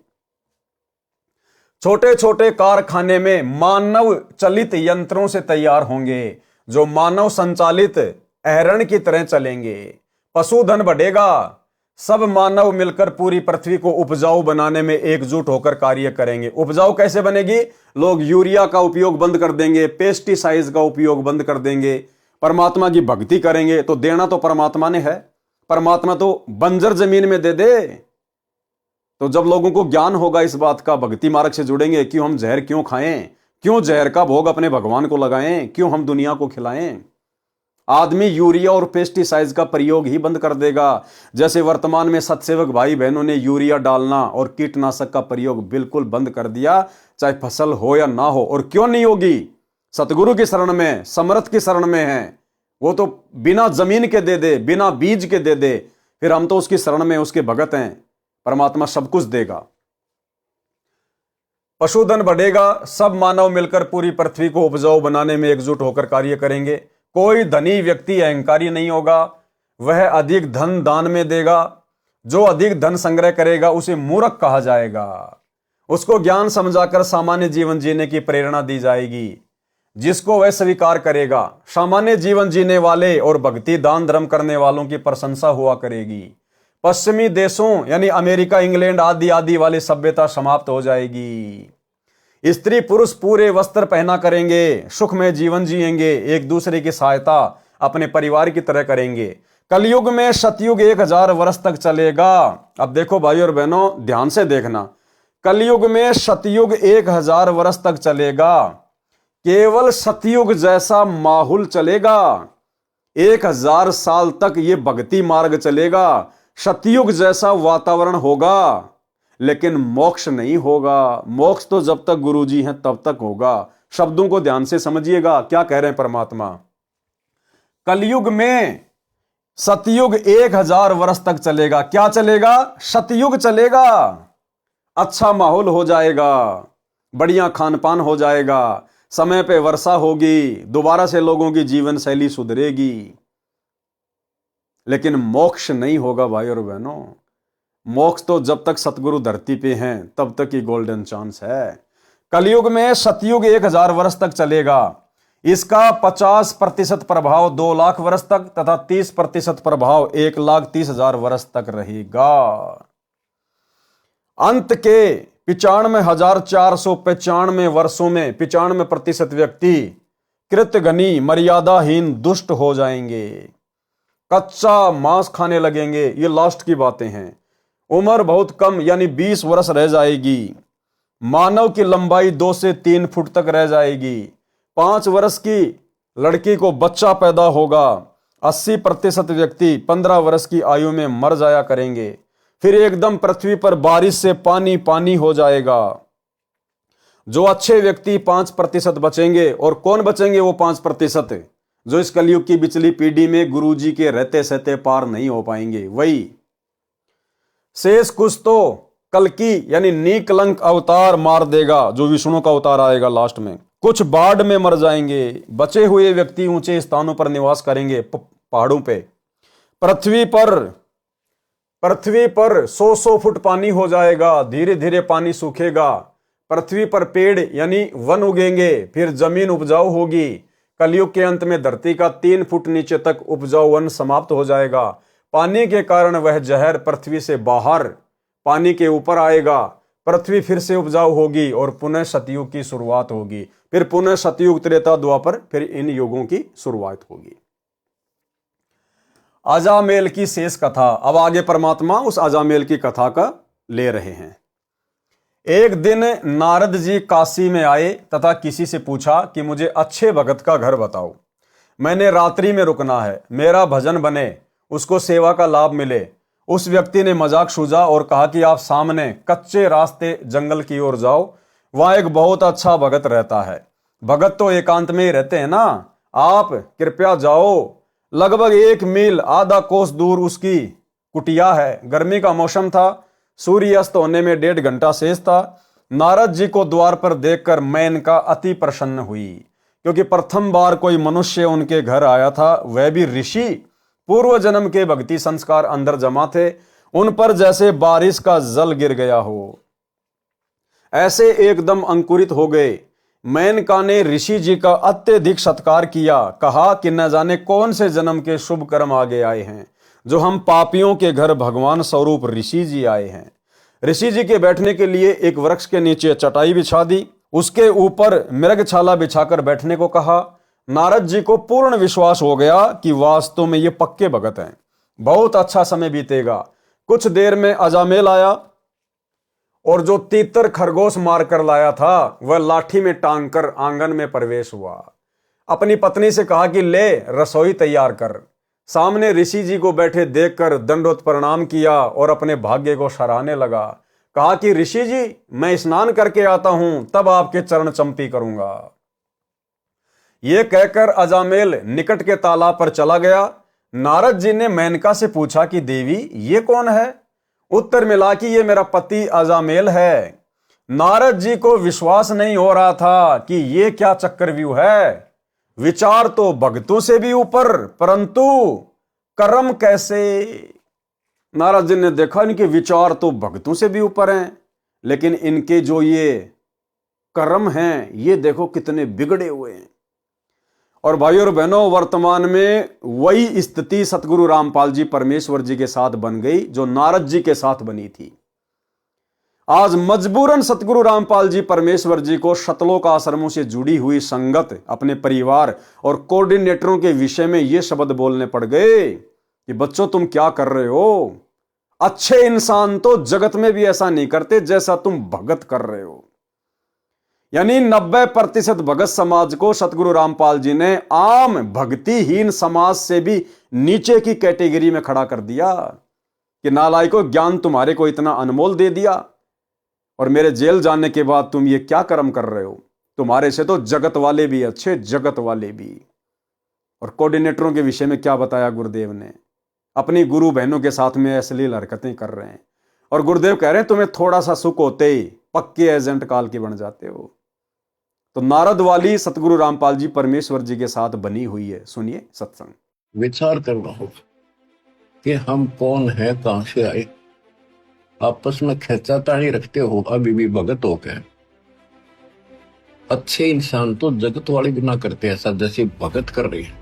छोटे छोटे कारखाने में मानव चलित यंत्रों से तैयार होंगे, जो मानव संचालित अहरण की तरह चलेंगे। पशुधन बढ़ेगा, सब मानव मिलकर पूरी पृथ्वी को उपजाऊ बनाने में एकजुट होकर कार्य करेंगे। उपजाऊ कैसे बनेगी? लोग यूरिया का उपयोग बंद कर देंगे, पेस्टिसाइड्स का उपयोग बंद कर देंगे, परमात्मा की भक्ति करेंगे। तो देना तो परमात्मा ने है, परमात्मा तो बंजर जमीन में दे दे। तो जब लोगों को ज्ञान होगा इस बात का, भक्ति मार्ग से जुड़ेंगे, क्यों हम जहर क्यों खाएं, क्यों जहर का भोग अपने भगवान को लगाएं, क्यों हम दुनिया को खिलाएं। आदमी यूरिया और पेस्टिसाइड्स का प्रयोग ही बंद कर देगा। जैसे वर्तमान में सतसेवक भाई बहनों ने यूरिया डालना और कीटनाशक का प्रयोग बिल्कुल बंद कर दिया, चाहे फसल हो या ना हो। और क्यों नहीं होगी? सतगुरु की शरण में, समर्थ की शरण में है। वो तो बिना जमीन के दे दे, बिना बीज के दे दे, फिर हम तो उसकी शरण में, उसके भगत हैं। परमात्मा सब कुछ देगा। पशुधन बढ़ेगा, सब मानव मिलकर पूरी पृथ्वी को उपजाऊ बनाने में एकजुट होकर कार्य करेंगे। कोई धनी व्यक्ति अहंकारी नहीं होगा, वह अधिक धन दान में देगा। जो अधिक धन संग्रह करेगा उसे मूर्ख कहा जाएगा। उसको ज्ञान समझाकर सामान्य जीवन जीने की प्रेरणा दी जाएगी, जिसको वह स्वीकार करेगा। सामान्य जीवन जीने वाले और भक्ति दान धर्म करने वालों की प्रशंसा हुआ करेगी। पश्चिमी देशों यानी अमेरिका, इंग्लैंड आदि आदि वाली सभ्यता समाप्त हो जाएगी। स्त्री पुरुष पूरे वस्त्र पहना करेंगे, सुख में जीवन जिएंगे, एक दूसरे की सहायता अपने परिवार की तरह करेंगे। कलयुग में सतयुग 1000 वर्ष तक चलेगा। अब देखो भाई और बहनों, ध्यान से देखना, कलयुग में सतयुग 1000 वर्ष तक चलेगा। केवल सतयुग जैसा माहौल चलेगा, 1000 साल तक ये भक्ति मार्ग चलेगा, सतयुग जैसा वातावरण होगा, लेकिन मोक्ष नहीं होगा। मोक्ष तो जब तक गुरुजी हैं तब तक होगा। शब्दों को ध्यान से समझिएगा, क्या कह रहे हैं परमात्मा। कलयुग में सतयुग 1000 वर्ष तक चलेगा। क्या चलेगा? सतयुग चलेगा। अच्छा माहौल हो जाएगा, बढ़िया खान पान हो जाएगा, समय पे वर्षा होगी, दोबारा से लोगों की जीवन शैली सुधरेगी। लेकिन मोक्ष नहीं होगा भाई और बहनों। मोक्ष तो जब तक सतगुरु धरती पे हैं तब तक ही गोल्डन चांस है। कलयुग में सतयुग 1000 वर्ष तक चलेगा। इसका 50% प्रभाव 2 लाख वर्ष तक तथा 30% प्रभाव 1,30,000 वर्ष तक रहेगा। अंत के 95,495 वर्षों में 95% व्यक्ति कृतघ्नी मर्यादाहीन दुष्ट हो जाएंगे, कच्चा मांस खाने लगेंगे। ये लास्ट की बातें हैं। उम्र बहुत कम यानी 20 वर्ष रह जाएगी। मानव की लंबाई 2 से 3 फुट तक रह जाएगी। 5 वर्ष की लड़की को बच्चा पैदा होगा। 80% व्यक्ति 15 वर्ष की आयु में मर जाया करेंगे। फिर एकदम पृथ्वी पर बारिश से पानी पानी हो जाएगा। जो अच्छे व्यक्ति 5% बचेंगे। और कौन बचेंगे वो 5%? जो इस कलयुग की पिछली पीढ़ी में गुरुजी के रहते सहते पार नहीं हो पाएंगे। वही शेष कुछ तो कल्कि यानी निकलंक अवतार मार देगा, जो विष्णु का अवतार आएगा लास्ट में। कुछ बाढ़ में मर जाएंगे। बचे हुए व्यक्ति ऊंचे स्थानों पर निवास करेंगे, पहाड़ों पे। पृथ्वी पर 100 फुट पानी हो जाएगा। धीरे धीरे पानी सूखेगा। पृथ्वी पर पेड़ यानी वन उगेंगे, फिर जमीन उपजाऊ होगी। कलयुग के अंत में धरती का 3 फुट नीचे तक उपजाऊ वन समाप्त हो जाएगा। पानी के कारण वह जहर पृथ्वी से बाहर पानी के ऊपर आएगा। पृथ्वी फिर से उपजाऊ होगी और पुनः सतयुग की शुरुआत होगी। फिर पुनः सतयुग, त्रेता, द्वापर, फिर इन युगों की शुरुआत होगी। अजामेल की शेष कथा। अब आगे परमात्मा उस अजामेल की कथा का ले रहे हैं। एक दिन नारद जी काशी में आए तथा किसी से पूछा कि मुझे अच्छे भगत का घर बताओ, मैंने रात्रि में रुकना है, मेरा भजन बने, उसको सेवा का लाभ मिले। उस व्यक्ति ने मजाक सूझा और कहा कि आप सामने कच्चे रास्ते जंगल की ओर जाओ, वहां एक बहुत अच्छा भगत रहता है। भगत तो एकांत में ही रहते हैं ना, आप कृपया जाओ। लगभग 1 मील आधा कोस दूर उसकी कुटिया है। गर्मी का मौसम था, सूर्य अस्त होने में 1.5 घंटा शेष था। नारद जी को द्वार पर देखकर मेनका अति प्रसन्न हुई, क्योंकि प्रथम बार कोई मनुष्य उनके घर आया था, वह भी ऋषि। पूर्व जन्म के भक्ति संस्कार अंदर जमा थे, उन पर जैसे बारिश का जल गिर गया हो, ऐसे एकदम अंकुरित हो गए। मेनका ने ऋषि जी का अत्यधिक सत्कार किया, कहा कि न जाने कौन से जन्म के शुभ कर्म आगे आए हैं, जो हम पापियों के घर भगवान स्वरूप ऋषि जी आए हैं। ऋषि जी के बैठने के लिए एक वृक्ष के नीचे चटाई बिछा दी, उसके ऊपर मृगछाला बिछाकर बैठने को कहा। नारद जी को पूर्ण विश्वास हो गया कि वास्तव में ये पक्के भगत हैं। बहुत अच्छा समय बीतेगा। कुछ देर में अजामेल आया और जो तीतर खरगोश मारकर लाया था वह लाठी में टांग कर आंगन में प्रवेश हुआ। अपनी पत्नी से कहा कि ले रसोई तैयार कर। सामने ऋषि जी को बैठे देखकर दंडवत प्रणाम किया और अपने भाग्य को सराहने लगा। कहा कि ऋषि जी, मैं स्नान करके आता हूं, तब आपके चरण चंपी करूंगा। यह कहकर अजामेल निकट के तालाब पर चला गया। नारद जी ने मेनका से पूछा कि देवी, ये कौन है? उत्तर मिला कि ये मेरा पति अजामेल है। नारद जी को विश्वास नहीं हो रहा था कि ये क्या चक्रव्यूह है। विचार तो भक्तों से भी ऊपर, परंतु कर्म कैसे? नारद जी ने देखा इनके विचार तो भक्तों से भी ऊपर हैं, लेकिन इनके जो ये कर्म हैं, ये देखो कितने बिगड़े हुए हैं। और भाइयों और बहनों, वर्तमान में वही स्थिति सतगुरु रामपाल जी परमेश्वर जी के साथ बन गई जो नारद जी के साथ बनी थी। आज मजबूरन सतगुरु रामपाल जी परमेश्वर जी को शतलोक आश्रमों से जुड़ी हुई संगत, अपने परिवार और कोऑर्डिनेटरों के विषय में ये शब्द बोलने पड़ गए कि बच्चों तुम क्या कर रहे हो? अच्छे इंसान तो जगत में भी ऐसा नहीं करते जैसा तुम भगत कर रहे हो। यानी 90% भगत समाज को सतगुरु रामपाल जी ने आम भक्तिहीन समाज से भी नीचे की कैटेगरी में खड़ा कर दिया कि नालायकों, ज्ञान तुम्हारे को इतना अनमोल दे दिया और मेरे जेल जाने के बाद तुम ये क्या कर्म कर रहे हो? तुम्हारे से तो जगत वाले भी अच्छे, जगत वाले भी। और कोऑर्डिनेटरों के विषय में क्या बताया गुरुदेव ने? अपनी गुरु बहनों के साथ में अश्लील हरकतें कर रहे हैं। और गुरुदेव कह रहे हैं तुम्हें थोड़ा सा सुख होते ही पक्के एजेंट काल के बन जाते हो। तो नारद वाली सतगुरु रामपाल जी परमेश्वर जी के साथ बनी हुई है। सुनिए सत्संग। विचार करना होगा कि हम कौन है, कहां से आए। आपस में खेचातानी रखते हो अभी भी भगत हो गए। अच्छे इंसान तो जगत वाले भी ना करते ऐसा जैसे भगत कर रही है।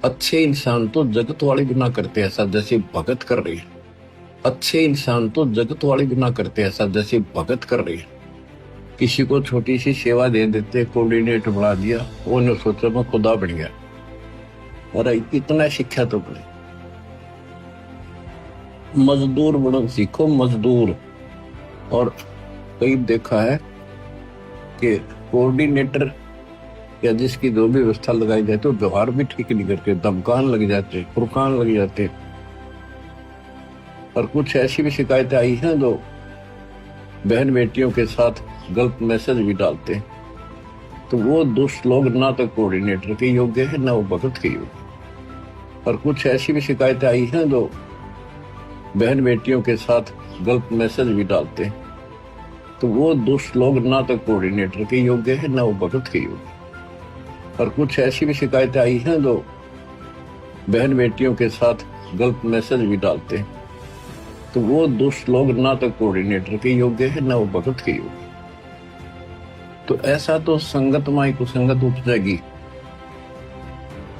अच्छे इंसान तो जगत वाले भी ना करते ऐसा जैसे भगत कर रही है। अच्छे इंसान तो जगत वाले भी ना करते ऐसा जैसे भगत कर रही है। किसी को छोटी सी सेवा दे देते, कोऑर्डिनेटर बना दिया, वो ने सोचा मैं खुदा बन गया। अरे इतना शिक्षा तो बने। मजदूर बनो सीखो, मजदूर। और कई देखा है कि कोऑर्डिनेटर या जिसकी जो भी व्यवस्था लगाई जाए तो व्यवहार भी ठीक नहीं करते, धमकान लग जाते, फुरकान लग जाते। और कुछ ऐसी भी शिकायतें आई हैं जो बहन बेटियों के साथ गलत मैसेज भी डालते हैं। तो वो दुष्ट लोग ना तो कोऑर्डिनेटर के योग्य है, ना वो भगत के योग्य। और कुछ ऐसी भी शिकायतें आई हैं जो बहन बेटियों के साथ गलत मैसेज भी डालते हैं। तो वो दुष्ट लोग ना तो कोऑर्डिनेटर के योग्य है, ना वो भगत के योग्य। और कुछ ऐसी भी शिकायतें आई हैं जो बहन बेटियों के साथ गलत मैसेज भी डालते हैं। तो वो दुष्ट लोग ना तो कोऑर्डिनेटर के योग्य है, ना वो भगत के योग्य। तो ऐसा तो संगत माई कुसंगत उपजेगी,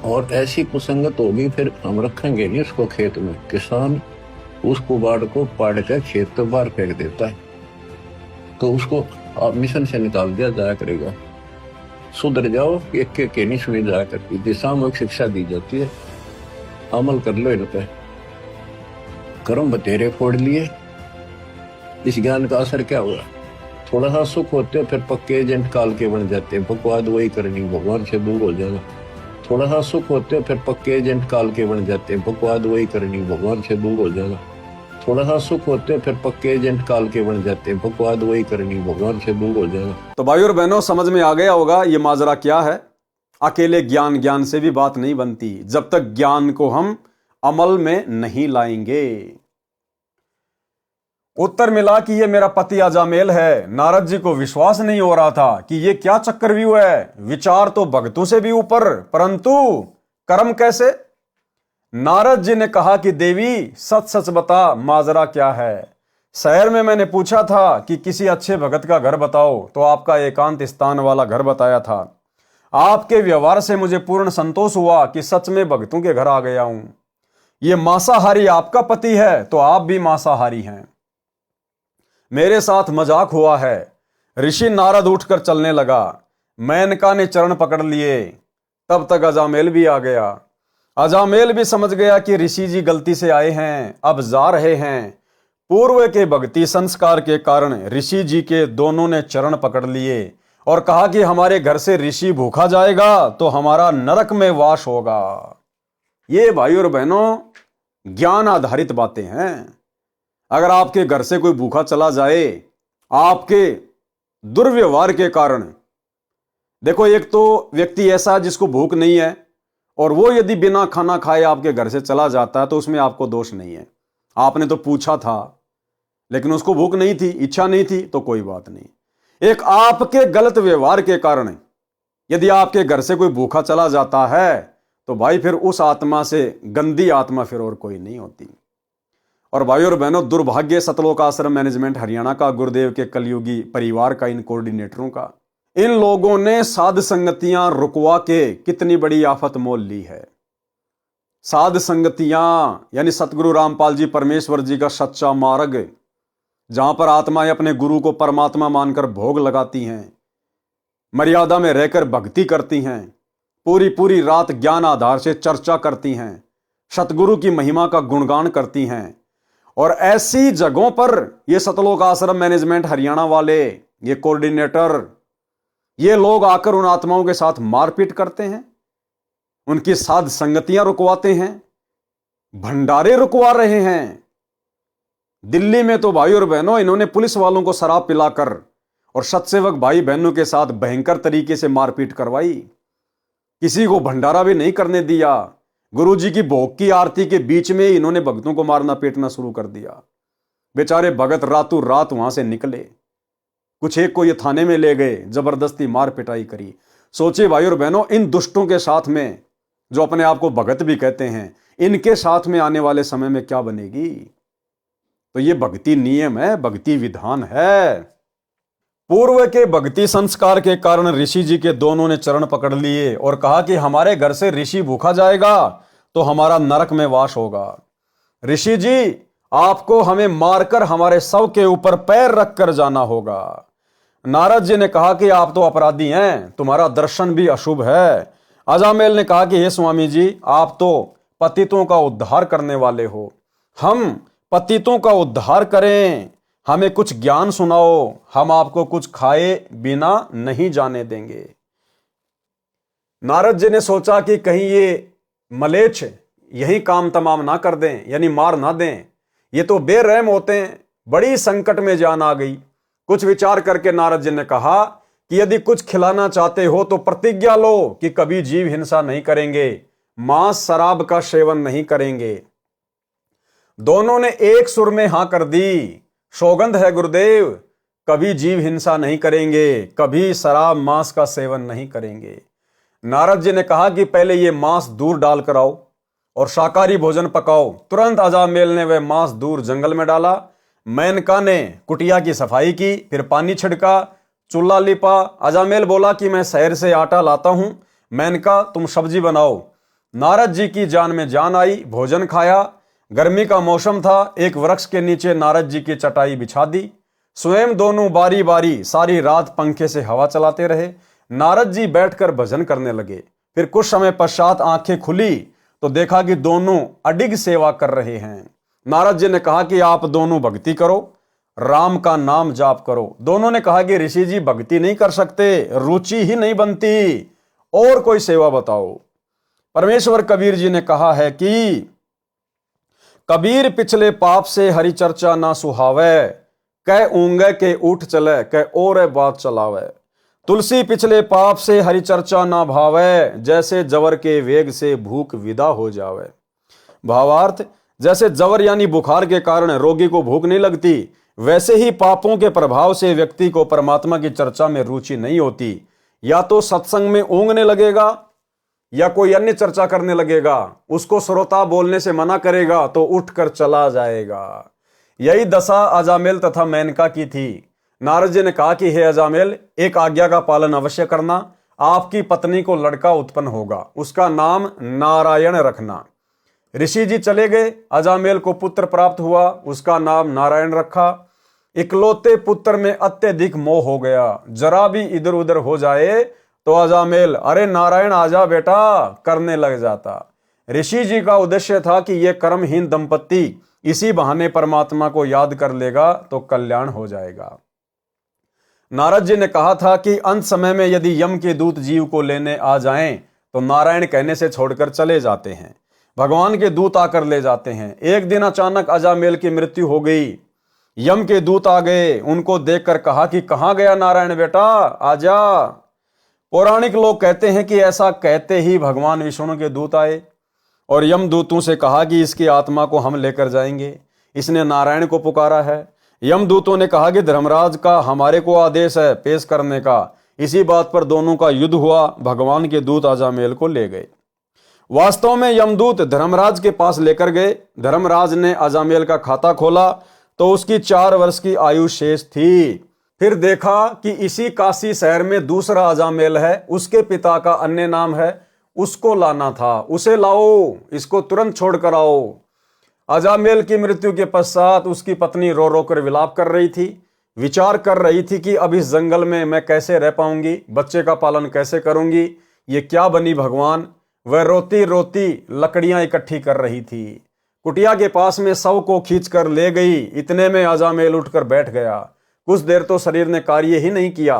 और ऐसी कुसंगत होगी फिर हम रखेंगे नहीं उसको खेत में। किसान उस कुबाड़ को पाड़ कर खेत तो बाहर फेंक देता है। तो उसको आप मिशन से निकाल दिया जाया करेगा। सुधर जाओ, एक के नहीं सुनी जाया करती, दिशात्मक शिक्षा दी जाती है, अमल कर लो इन पे। कर्म बतेरे फोड़ लिए, इस ज्ञान का असर क्या हुआ? थोड़ा सा सुख होते हो फिर पक्के एजेंट काल के बन जाते हैं, बकवाद वही करनी, भगवान से दूर हो जाना। थोड़ा सा सुख होते हो फिर पक्के एजेंट काल के बन जाते हैं, बकवाद वही करनी, भगवान से दूर हो जाना। थोड़ा सा सुख होते हो फिर पक्के एजेंट काल के बन जाते हैं, बकवाद वही करनी, भगवान से दूर हो जाना। तो भाई और बहनों, समझ में आ गया होगा ये माजरा क्या है। अकेले ज्ञान से भी बात नहीं बनती जब तक ज्ञान को हम अमल में नहीं लाएंगे। उत्तर मिला कि ये मेरा पति अजामेल है। नारद जी को विश्वास नहीं हो रहा था कि ये क्या चक्रव्यूह है। विचार तो भक्तों से भी ऊपर, परंतु कर्म कैसे? नारद जी ने कहा कि देवी सच सच बता, माजरा क्या है। शहर में मैंने पूछा था कि किसी अच्छे भगत का घर बताओ, तो आपका एकांत स्थान वाला घर बताया था। आपके व्यवहार से मुझे पूर्ण संतोष हुआ कि सच में भक्तों के घर आ गया हूं। ये मांसाहारी आपका पति है तो आप भी मांसाहारी हैं। मेरे साथ मजाक हुआ है। ऋषि नारद उठकर चलने लगा। मेनका ने चरण पकड़ लिए। तब तक अजामेल भी आ गया। अजामेल भी समझ गया कि ऋषि जी गलती से आए हैं, अब जा रहे हैं। पूर्व के भक्ति संस्कार के कारण ऋषि जी के दोनों ने चरण पकड़ लिए और कहा कि हमारे घर से ऋषि भूखा जाएगा तो हमारा नरक में वास होगा। ये भाई और बहनों ज्ञान आधारित बातें हैं। अगर आपके घर से कोई भूखा चला जाए आपके दुर्व्यवहार के कारण, देखो एक तो व्यक्ति ऐसा जिसको भूख नहीं है और वो यदि बिना खाना खाए आपके घर से चला जाता है तो उसमें आपको दोष नहीं है। आपने तो पूछा था लेकिन उसको भूख नहीं थी, इच्छा नहीं थी, तो कोई बात नहीं। एक आपके गलत व्यवहार के कारण यदि आपके घर से कोई भूखा चला जाता है तो भाई फिर उस आत्मा से गंदी आत्मा फिर और कोई नहीं होती। और भाई और बहनों, दुर्भाग्य सतलोक आश्रम मैनेजमेंट हरियाणा का, गुरुदेव के कलयुगी परिवार का, इन कोऑर्डिनेटरों का, इन लोगों ने साध संगतियां रुकवा के कितनी बड़ी आफत मोल ली है। साध संगतियां यानी सतगुरु रामपाल जी परमेश्वर जी का सच्चा मार्ग, जहां पर आत्माएं अपने गुरु को परमात्मा मानकर भोग लगाती हैं, मर्यादा में रहकर भक्ति करती हैं, पूरी पूरी रात ज्ञान आधार से चर्चा करती हैं, सतगुरु की महिमा का गुणगान करती हैं। और ऐसी जगहों पर ये सतलोक आश्रम मैनेजमेंट हरियाणा वाले, ये कोऑर्डिनेटर, ये लोग आकर उन आत्माओं के साथ मारपीट करते हैं, उनकी साध संगतियां रुकवाते हैं, भंडारे रुकवा रहे हैं। दिल्ली में तो भाई और बहनों इन्होंने पुलिस वालों को शराब पिलाकर और सत्सेवक भाई बहनों के साथ भयंकर तरीके से मारपीट करवाई। किसी को भंडारा भी नहीं करने दिया। गुरुजी की भोग की आरती के बीच में इन्होंने भक्तों को मारना पीटना शुरू कर दिया। बेचारे भगत रातों रात वहां से निकले। कुछ एक को ये थाने में ले गए, जबरदस्ती मार पिटाई करी। सोचिए भाई और बहनों, इन दुष्टों के साथ में, जो अपने आप को भगत भी कहते हैं, इनके साथ में आने वाले समय में क्या बनेगी। तो ये भक्ति नियम है, भक्ति विधान है। पूर्व के भक्ति संस्कार के कारण ऋषि जी के दोनों ने चरण पकड़ लिए और कहा कि हमारे घर से ऋषि भूखा जाएगा तो हमारा नरक में वास होगा। ऋषि जी, आपको हमें मारकर हमारे शव के ऊपर पैर रखकर जाना होगा। नारद जी ने कहा कि आप तो अपराधी हैं, तुम्हारा दर्शन भी अशुभ है। अजामेल ने कहा कि हे स्वामी जी, आप तो पतितों का उद्धार करने वाले हो, हम पतितों का उद्धार करें, हमें कुछ ज्ञान सुनाओ, हम आपको कुछ खाए बिना नहीं जाने देंगे। नारद जी ने सोचा कि कहीं ये मलेच्छ यही काम तमाम ना कर दें, यानी मार ना दें। ये तो बेरहम होते हैं। बड़ी संकट में जान आ गई। कुछ विचार करके नारद जी ने कहा कि यदि कुछ खिलाना चाहते हो तो प्रतिज्ञा लो कि कभी जीव हिंसा नहीं करेंगे, मांस शराब का सेवन नहीं करेंगे। दोनों ने एक सुर में हां कर दी। सौगंध है गुरुदेव, कभी जीव हिंसा नहीं करेंगे, कभी शराब मांस का सेवन नहीं करेंगे। नारद जी ने कहा कि पहले ये मांस दूर डाल कर आओ और शाकाहारी भोजन पकाओ। तुरंत अजामेल ने वह मांस दूर जंगल में डाला। मेनका ने कुटिया की सफाई की, फिर पानी छिड़का, चूल्हा लिपा। अजामेल बोला कि मैं शहर से आटा लाता हूं, मेनका तुम सब्जी बनाओ। नारद जी की जान में जान आई। भोजन खाया। गर्मी का मौसम था। एक वृक्ष के नीचे नारद जी की चटाई बिछा दी। स्वयं दोनों बारी बारी सारी रात पंखे से हवा चलाते रहे। नारद जी बैठकर भजन करने लगे। फिर कुछ समय पश्चात आंखें खुली तो देखा कि दोनों अडिग सेवा कर रहे हैं। नारद जी ने कहा कि आप दोनों भक्ति करो, राम का नाम जाप करो। दोनों ने कहा कि ऋषि जी भक्ति नहीं कर सकते, रुचि ही नहीं बनती, और कोई सेवा बताओ। परमेश्वर कबीर जी ने कहा है कि कबीर पिछले पाप से हरि चर्चा ना सुहावे, कह ऊंगे के उठ चले, कह और बात चलावे। तुलसी पिछले पाप से हरि चर्चा ना भावे, जैसे जवर के वेग से भूख विदा हो जावे। भावार्थ, जैसे जवर यानी बुखार के कारण रोगी को भूख नहीं लगती, वैसे ही पापों के प्रभाव से व्यक्ति को परमात्मा की चर्चा में रुचि नहीं होती। या तो सत्संग में ऊँघने लगेगा या कोई अन्य चर्चा करने लगेगा, उसको श्रोता बोलने से मना करेगा तो उठकर चला जाएगा। यही दशा अजामेल तथा मेनका की थी। नारद जी ने कहा कि हे अजामेल, एक आज्ञा का पालन अवश्य करना। आपकी पत्नी को लड़का उत्पन्न होगा, उसका नाम नारायण रखना। ऋषि जी चले गए। अजामेल को पुत्र प्राप्त हुआ, उसका नाम नारायण रखा। इकलौते पुत्र में अत्यधिक मोह हो गया। जरा भी इधर उधर हो जाए तो अजामेल अरे नारायण आजा बेटा करने लग जाता। ऋषि जी का उद्देश्य था कि यह कर्महीन दंपत्ति इसी बहाने परमात्मा को याद कर लेगा तो कल्याण हो जाएगा। नारद जी ने कहा था कि अंत समय में यदि यम के दूत जीव को लेने आ जाएं तो नारायण कहने से छोड़कर चले जाते हैं, भगवान के दूत आकर ले जाते हैं। एक दिन अचानक अजामेल की मृत्यु हो गई। यम के दूत आ गए, उनको देखकर कहा कि कहां गया नारायण बेटा, आजा। पौराणिक लोग कहते हैं कि ऐसा कहते ही भगवान विष्णु के दूत आए और यम दूतों से कहा कि इसकी आत्मा को हम लेकर जाएंगे, इसने नारायण को पुकारा है। यम दूतों ने कहा कि धर्मराज का हमारे को आदेश है पेश करने का। इसी बात पर दोनों का युद्ध हुआ। भगवान के दूत अजामेल को ले गए। वास्तव में यमदूत धर्मराज के पास लेकर गए। धर्मराज ने अजामेल का खाता खोला तो उसकी 4 वर्ष की आयु शेष थी। फिर देखा कि इसी काशी शहर में दूसरा अजामेल है, उसके पिता का अन्य नाम है, उसको लाना था। उसे लाओ, इसको तुरंत छोड़ कर आओ। अजामेल की मृत्यु के पश्चात उसकी पत्नी रो रो कर विलाप कर रही थी, विचार कर रही थी कि अब इस जंगल में मैं कैसे रह पाऊंगी, बच्चे का पालन कैसे करूंगी, ये क्या बनी भगवान। वह रोती रोती लकड़ियां इकट्ठी कर रही थी। कुटिया के पास में शव को खींच कर ले गई। इतने में अजामेल उठकर बैठ गया। कुछ देर तो शरीर ने कार्य ही नहीं किया।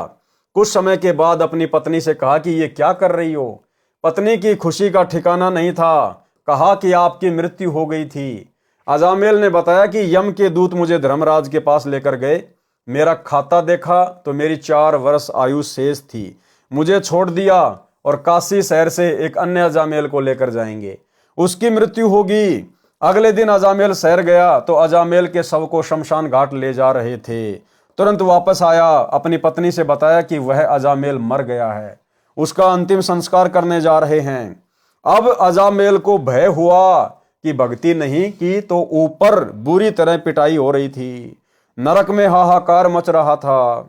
कुछ समय के बाद अपनी पत्नी से कहा कि ये क्या कर रही हो। पत्नी की खुशी का ठिकाना नहीं था। कहा कि आपकी मृत्यु हो गई थी। अजामेल ने बताया कि यम के दूत मुझे धर्मराज के पास लेकर गए। मेरा खाता देखा तो मेरी 4 वर्ष आयु शेष थी। मुझे छोड़ दिया और काशी शहर से एक अन्य अजामेल को लेकर जाएंगे, उसकी मृत्यु होगी। अगले दिन अजामेल शहर गया तो अजामेल के शव को शमशान घाट ले जा रहे थे। तुरंत वापस आया, अपनी पत्नी से बताया कि वह अजामेल मर गया है, उसका अंतिम संस्कार करने जा रहे हैं। अब अजामेल को भय हुआ कि भक्ति नहीं की तो ऊपर बुरी तरह पिटाई हो रही थी। नरक में हाहाकार मच रहा था।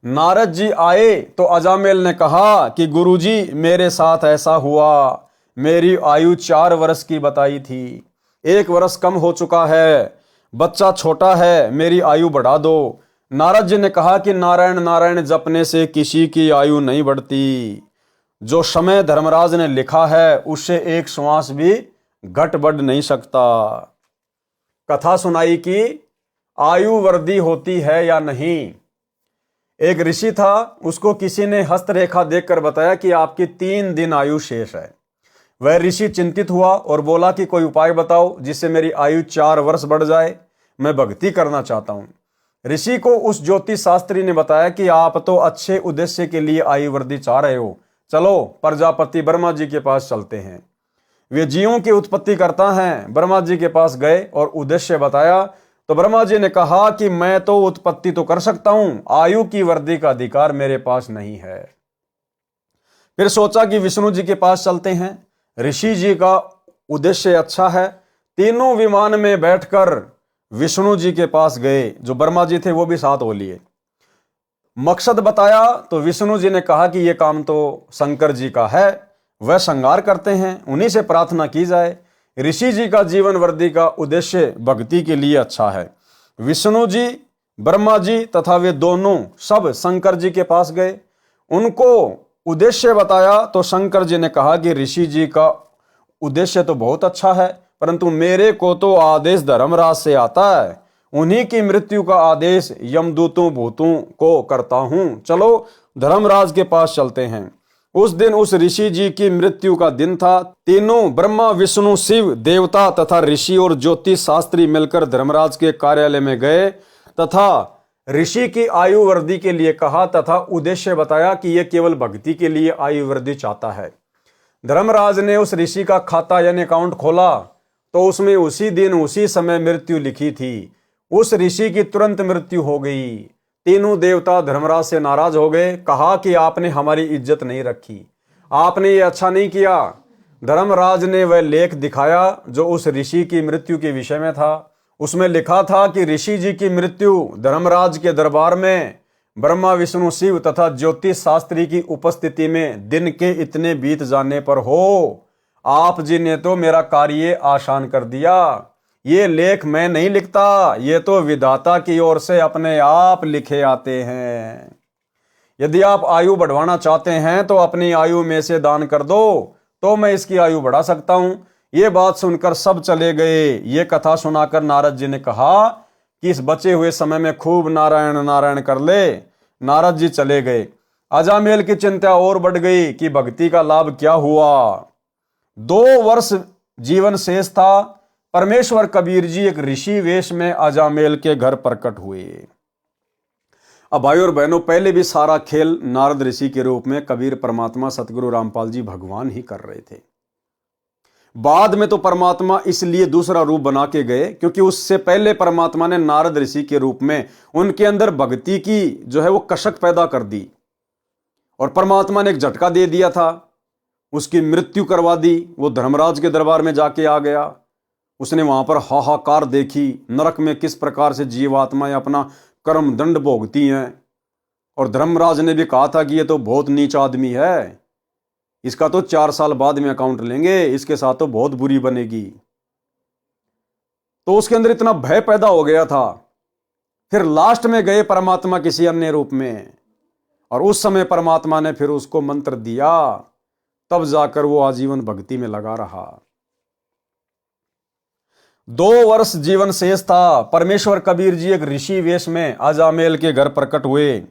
नारद जी आए तो अजामेल ने कहा कि गुरुजी मेरे साथ ऐसा हुआ। मेरी आयु 4 वर्ष की बताई थी, 1 वर्ष कम हो चुका है, बच्चा छोटा है, मेरी आयु बढ़ा दो। नारद जी ने कहा कि नारायण नारायण जपने से किसी की आयु नहीं बढ़ती। जो समय धर्मराज ने लिखा है उससे 1 श्वास भी घट बढ़ नहीं सकता। कथा सुनाई कि आयु वृद्धि होती है या नहीं। एक ऋषि था, उसको किसी ने हस्तरेखा देखकर बताया कि आपकी 3 दिन आयु शेष है। वह ऋषि चिंतित हुआ और बोला कि कोई उपाय बताओ जिससे मेरी आयु 4 वर्ष बढ़ जाए, मैं भक्ति करना चाहता हूं। ऋषि को उस ज्योतिष शास्त्री ने बताया कि आप तो अच्छे उद्देश्य के लिए आयु वृद्धि चाह रहे हो, चलो प्रजापति ब्रह्मा जी के पास चलते हैं, वे जीवों की उत्पत्ति करता है। ब्रह्मा जी के पास गए और उद्देश्य बताया तो ब्रह्मा जी ने कहा कि मैं तो उत्पत्ति तो कर सकता हूं, आयु की वृद्धि का अधिकार मेरे पास नहीं है। फिर सोचा कि विष्णु जी के पास चलते हैं। ऋषि जी का उद्देश्य अच्छा है। तीनों विमान में बैठकर विष्णु जी के पास गए, जो ब्रह्मा जी थे वो भी साथ हो लिए। मकसद बताया तो विष्णु जी ने कहा कि यह काम तो शंकर जी का है, वह श्रृंगार करते हैं, उन्हीं से प्रार्थना की जाए। ऋषि जी का जीवन वृद्धि का उद्देश्य भक्ति के लिए अच्छा है। विष्णु जी ब्रह्मा जी तथा वे दोनों सब शंकर जी के पास गए, उनको उद्देश्य बताया तो शंकर जी ने कहा कि ऋषि जी का उद्देश्य तो बहुत अच्छा है, परंतु मेरे को तो आदेश धर्मराज से आता है, उन्हीं की मृत्यु का आदेश यमदूतों भूतों को करता हूं। चलो धर्मराज के पास चलते हैं। उस दिन उस ऋषि जी की मृत्यु का दिन था। तीनों ब्रह्मा विष्णु शिव देवता तथा ऋषि और ज्योतिष शास्त्री मिलकर धर्मराज के कार्यालय में गए तथा ऋषि की आयु वृद्धि के लिए कहा तथा उद्देश्य बताया कि यह केवल भक्ति के लिए आयु वृद्धि चाहता है। धर्मराज ने उस ऋषि का खाता यानी अकाउंट खोला तो उसमें उसी दिन उसी समय मृत्यु लिखी थी। उस ऋषि की तुरंत मृत्यु हो गई। तीनों देवता धर्मराज से नाराज हो गए, कहा कि आपने हमारी इज्जत नहीं रखी, आपने ये अच्छा नहीं किया। धर्मराज ने वह लेख दिखाया जो उस ऋषि की मृत्यु के विषय में था। उसमें लिखा था कि ऋषि जी की मृत्यु धर्मराज के दरबार में ब्रह्मा विष्णु शिव तथा ज्योतिष शास्त्री की उपस्थिति में दिन के इतने बीत जाने पर हो। आप जी ने तो मेरा कार्य आसान कर दिया। ये लेख मैं नहीं लिखता, ये तो विधाता की ओर से अपने आप लिखे आते हैं। यदि आप आयु बढ़वाना चाहते हैं तो अपनी आयु में से दान कर दो, तो मैं इसकी आयु बढ़ा सकता हूं। ये बात सुनकर सब चले गए। ये कथा सुनाकर नारद जी ने कहा कि इस बचे हुए समय में खूब नारायण नारायण कर ले। नारद जी चले गए। अजामेल की चिंता और बढ़ गई कि भक्ति का लाभ क्या हुआ। 2 वर्ष जीवन शेष था। परमेश्वर कबीर जी एक ऋषि वेश में अजामेल के घर प्रकट हुए। अब भाई और बहनों, पहले भी सारा खेल नारद ऋषि के रूप में कबीर परमात्मा सतगुरु रामपाल जी भगवान ही कर रहे थे। बाद में तो परमात्मा इसलिए दूसरा रूप बना के गए क्योंकि उससे पहले परमात्मा ने नारद ऋषि के रूप में उनके अंदर भक्ति की जो है वो कसक पैदा कर दी और परमात्मा ने एक झटका दे दिया था। उसकी मृत्यु करवा दी। वो धर्मराज के दरबार में जाके आ गया। उसने वहां पर हाहाकार देखी, नरक में किस प्रकार से जीवात्माएं अपना कर्म दंड भोगती हैं। और धर्मराज ने भी कहा था कि ये तो बहुत नीच आदमी है, इसका तो 4 साल बाद में अकाउंट लेंगे, इसके साथ तो बहुत बुरी बनेगी। तो उसके अंदर इतना भय पैदा हो गया था। फिर लास्ट में गए परमात्मा किसी अन्य रूप में और उस समय परमात्मा ने फिर उसको मंत्र दिया, तब जाकर वो आजीवन भक्ति में लगा रहा। 2 वर्ष जीवन शेष था। परमेश्वर कबीर जी एक ऋषि वेश में अजामेल के घर प्रकट हुए।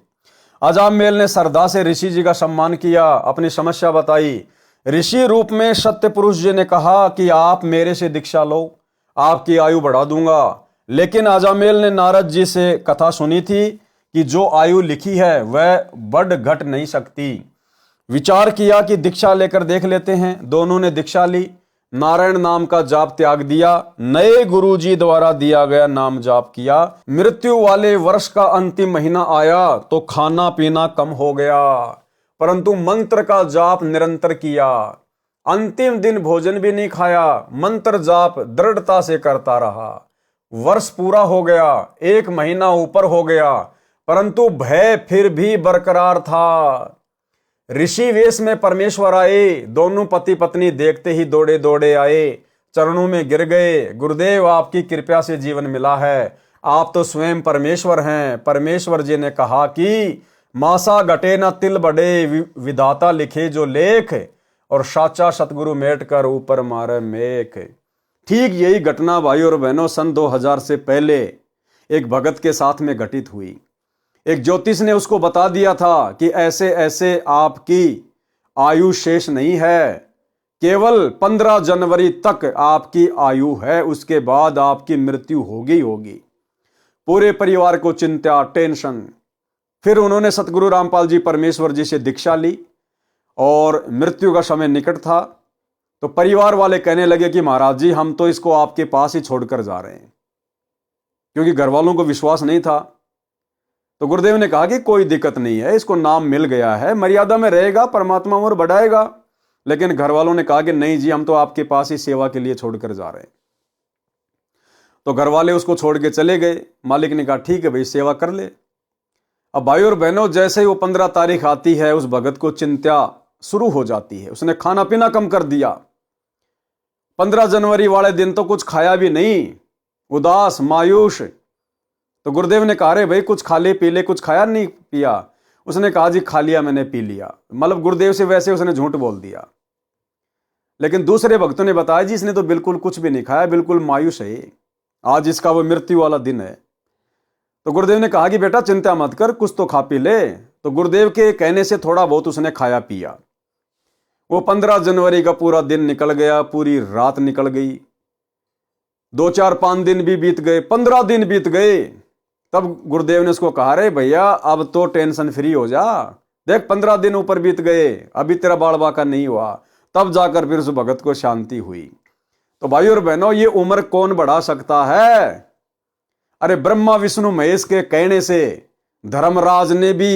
अजामेल ने श्रद्धा से ऋषि जी का सम्मान किया, अपनी समस्या बताई। ऋषि रूप में सत्य पुरुष जी ने कहा कि आप मेरे से दीक्षा लो, आपकी आयु बढ़ा दूंगा। लेकिन अजामेल ने नारद जी से कथा सुनी थी कि जो आयु लिखी है वह बढ़ घट नहीं सकती। विचार किया कि दीक्षा लेकर देख लेते हैं। दोनों ने दीक्षा ली, नारायण नाम का जाप त्याग दिया, नए गुरुजी द्वारा दिया गया नाम जाप किया। मृत्यु वाले वर्ष का अंतिम महीना आया तो खाना पीना कम हो गया, परंतु मंत्र का जाप निरंतर किया। अंतिम दिन भोजन भी नहीं खाया, मंत्र जाप दृढ़ता से करता रहा। वर्ष पूरा हो गया, 1 महीना ऊपर हो गया, परंतु भय फिर भी बरकरार था। ऋषि वेश में परमेश्वर आए। दोनों पति पत्नी देखते ही दौड़े दौड़े आए, चरणों में गिर गए। गुरुदेव, आपकी कृपा से जीवन मिला है, आप तो स्वयं परमेश्वर हैं। परमेश्वर जी ने कहा कि मासा घटे न तिल बढ़े, विधाता लिखे जो लेख, और साचा सतगुरु मेट कर ऊपर मारे मेख। ठीक यही घटना भाई और बहनों सन 2000 से पहले एक भगत के साथ में घटित हुई। एक ज्योतिष ने उसको बता दिया था कि ऐसे ऐसे आपकी आयु शेष नहीं है, केवल 15 जनवरी तक आपकी आयु है, उसके बाद आपकी मृत्यु होगी होगी। पूरे परिवार को चिंता, टेंशन। फिर उन्होंने सतगुरु रामपाल जी परमेश्वर जी से दीक्षा ली और मृत्यु का समय निकट था। तो परिवार वाले कहने लगे कि महाराज जी, हम तो इसको आपके पास ही छोड़कर जा रहे हैं, क्योंकि घर वालों को विश्वास नहीं था। तो गुरुदेव ने कहा कि कोई दिक्कत नहीं है, इसको नाम मिल गया है, मर्यादा में रहेगा, परमात्मा और बढ़ाएगा। लेकिन घर वालों ने कहा कि नहीं जी, हम तो आपके पास ही सेवा के लिए छोड़कर जा रहे हैं। तो घर वाले उसको छोड़ के चले गए। मालिक ने कहा ठीक है भाई, सेवा कर ले। अब भाई और बहनों, जैसे ही वो 15 तारीख आती है, उस भगत को चिंता शुरू हो जाती है। उसने खाना पीना कम कर दिया। 15 जनवरी वाले दिन तो कुछ खाया भी नहीं, उदास मायूस। तो गुरुदेव ने कहा, रे भाई कुछ खा ले पी ले, कुछ खाया नहीं पिया? उसने कहा, जी खा लिया मैंने, पी लिया। मतलब गुरुदेव से वैसे उसने झूठ बोल दिया। लेकिन दूसरे भक्तों ने बताया, जी इसने तो बिल्कुल कुछ भी नहीं खाया, बिल्कुल मायूस है, आज इसका वो मृत्यु वाला दिन है। तो गुरुदेव ने कहा कि बेटा चिंता मत कर, कुछ तो खा पी ले। तो गुरुदेव के कहने से थोड़ा बहुत उसने खाया पिया। वो 15 जनवरी का पूरा दिन निकल गया, पूरी रात निकल गई, 2 4 5 दिन भी बीत गए, 15 दिन बीत गए। तब गुरुदेव ने उसको कहा, रे भैया अब तो टेंशन फ्री हो जा, देख 15 दिन ऊपर बीत गए, अभी तेरा बाल बाका नहीं हुआ। तब जाकर फिर उस भगत को शांति हुई। तो भाइयों और बहनों, ये उम्र कौन बढ़ा सकता है? अरे ब्रह्मा विष्णु महेश के कहने से धर्मराज ने भी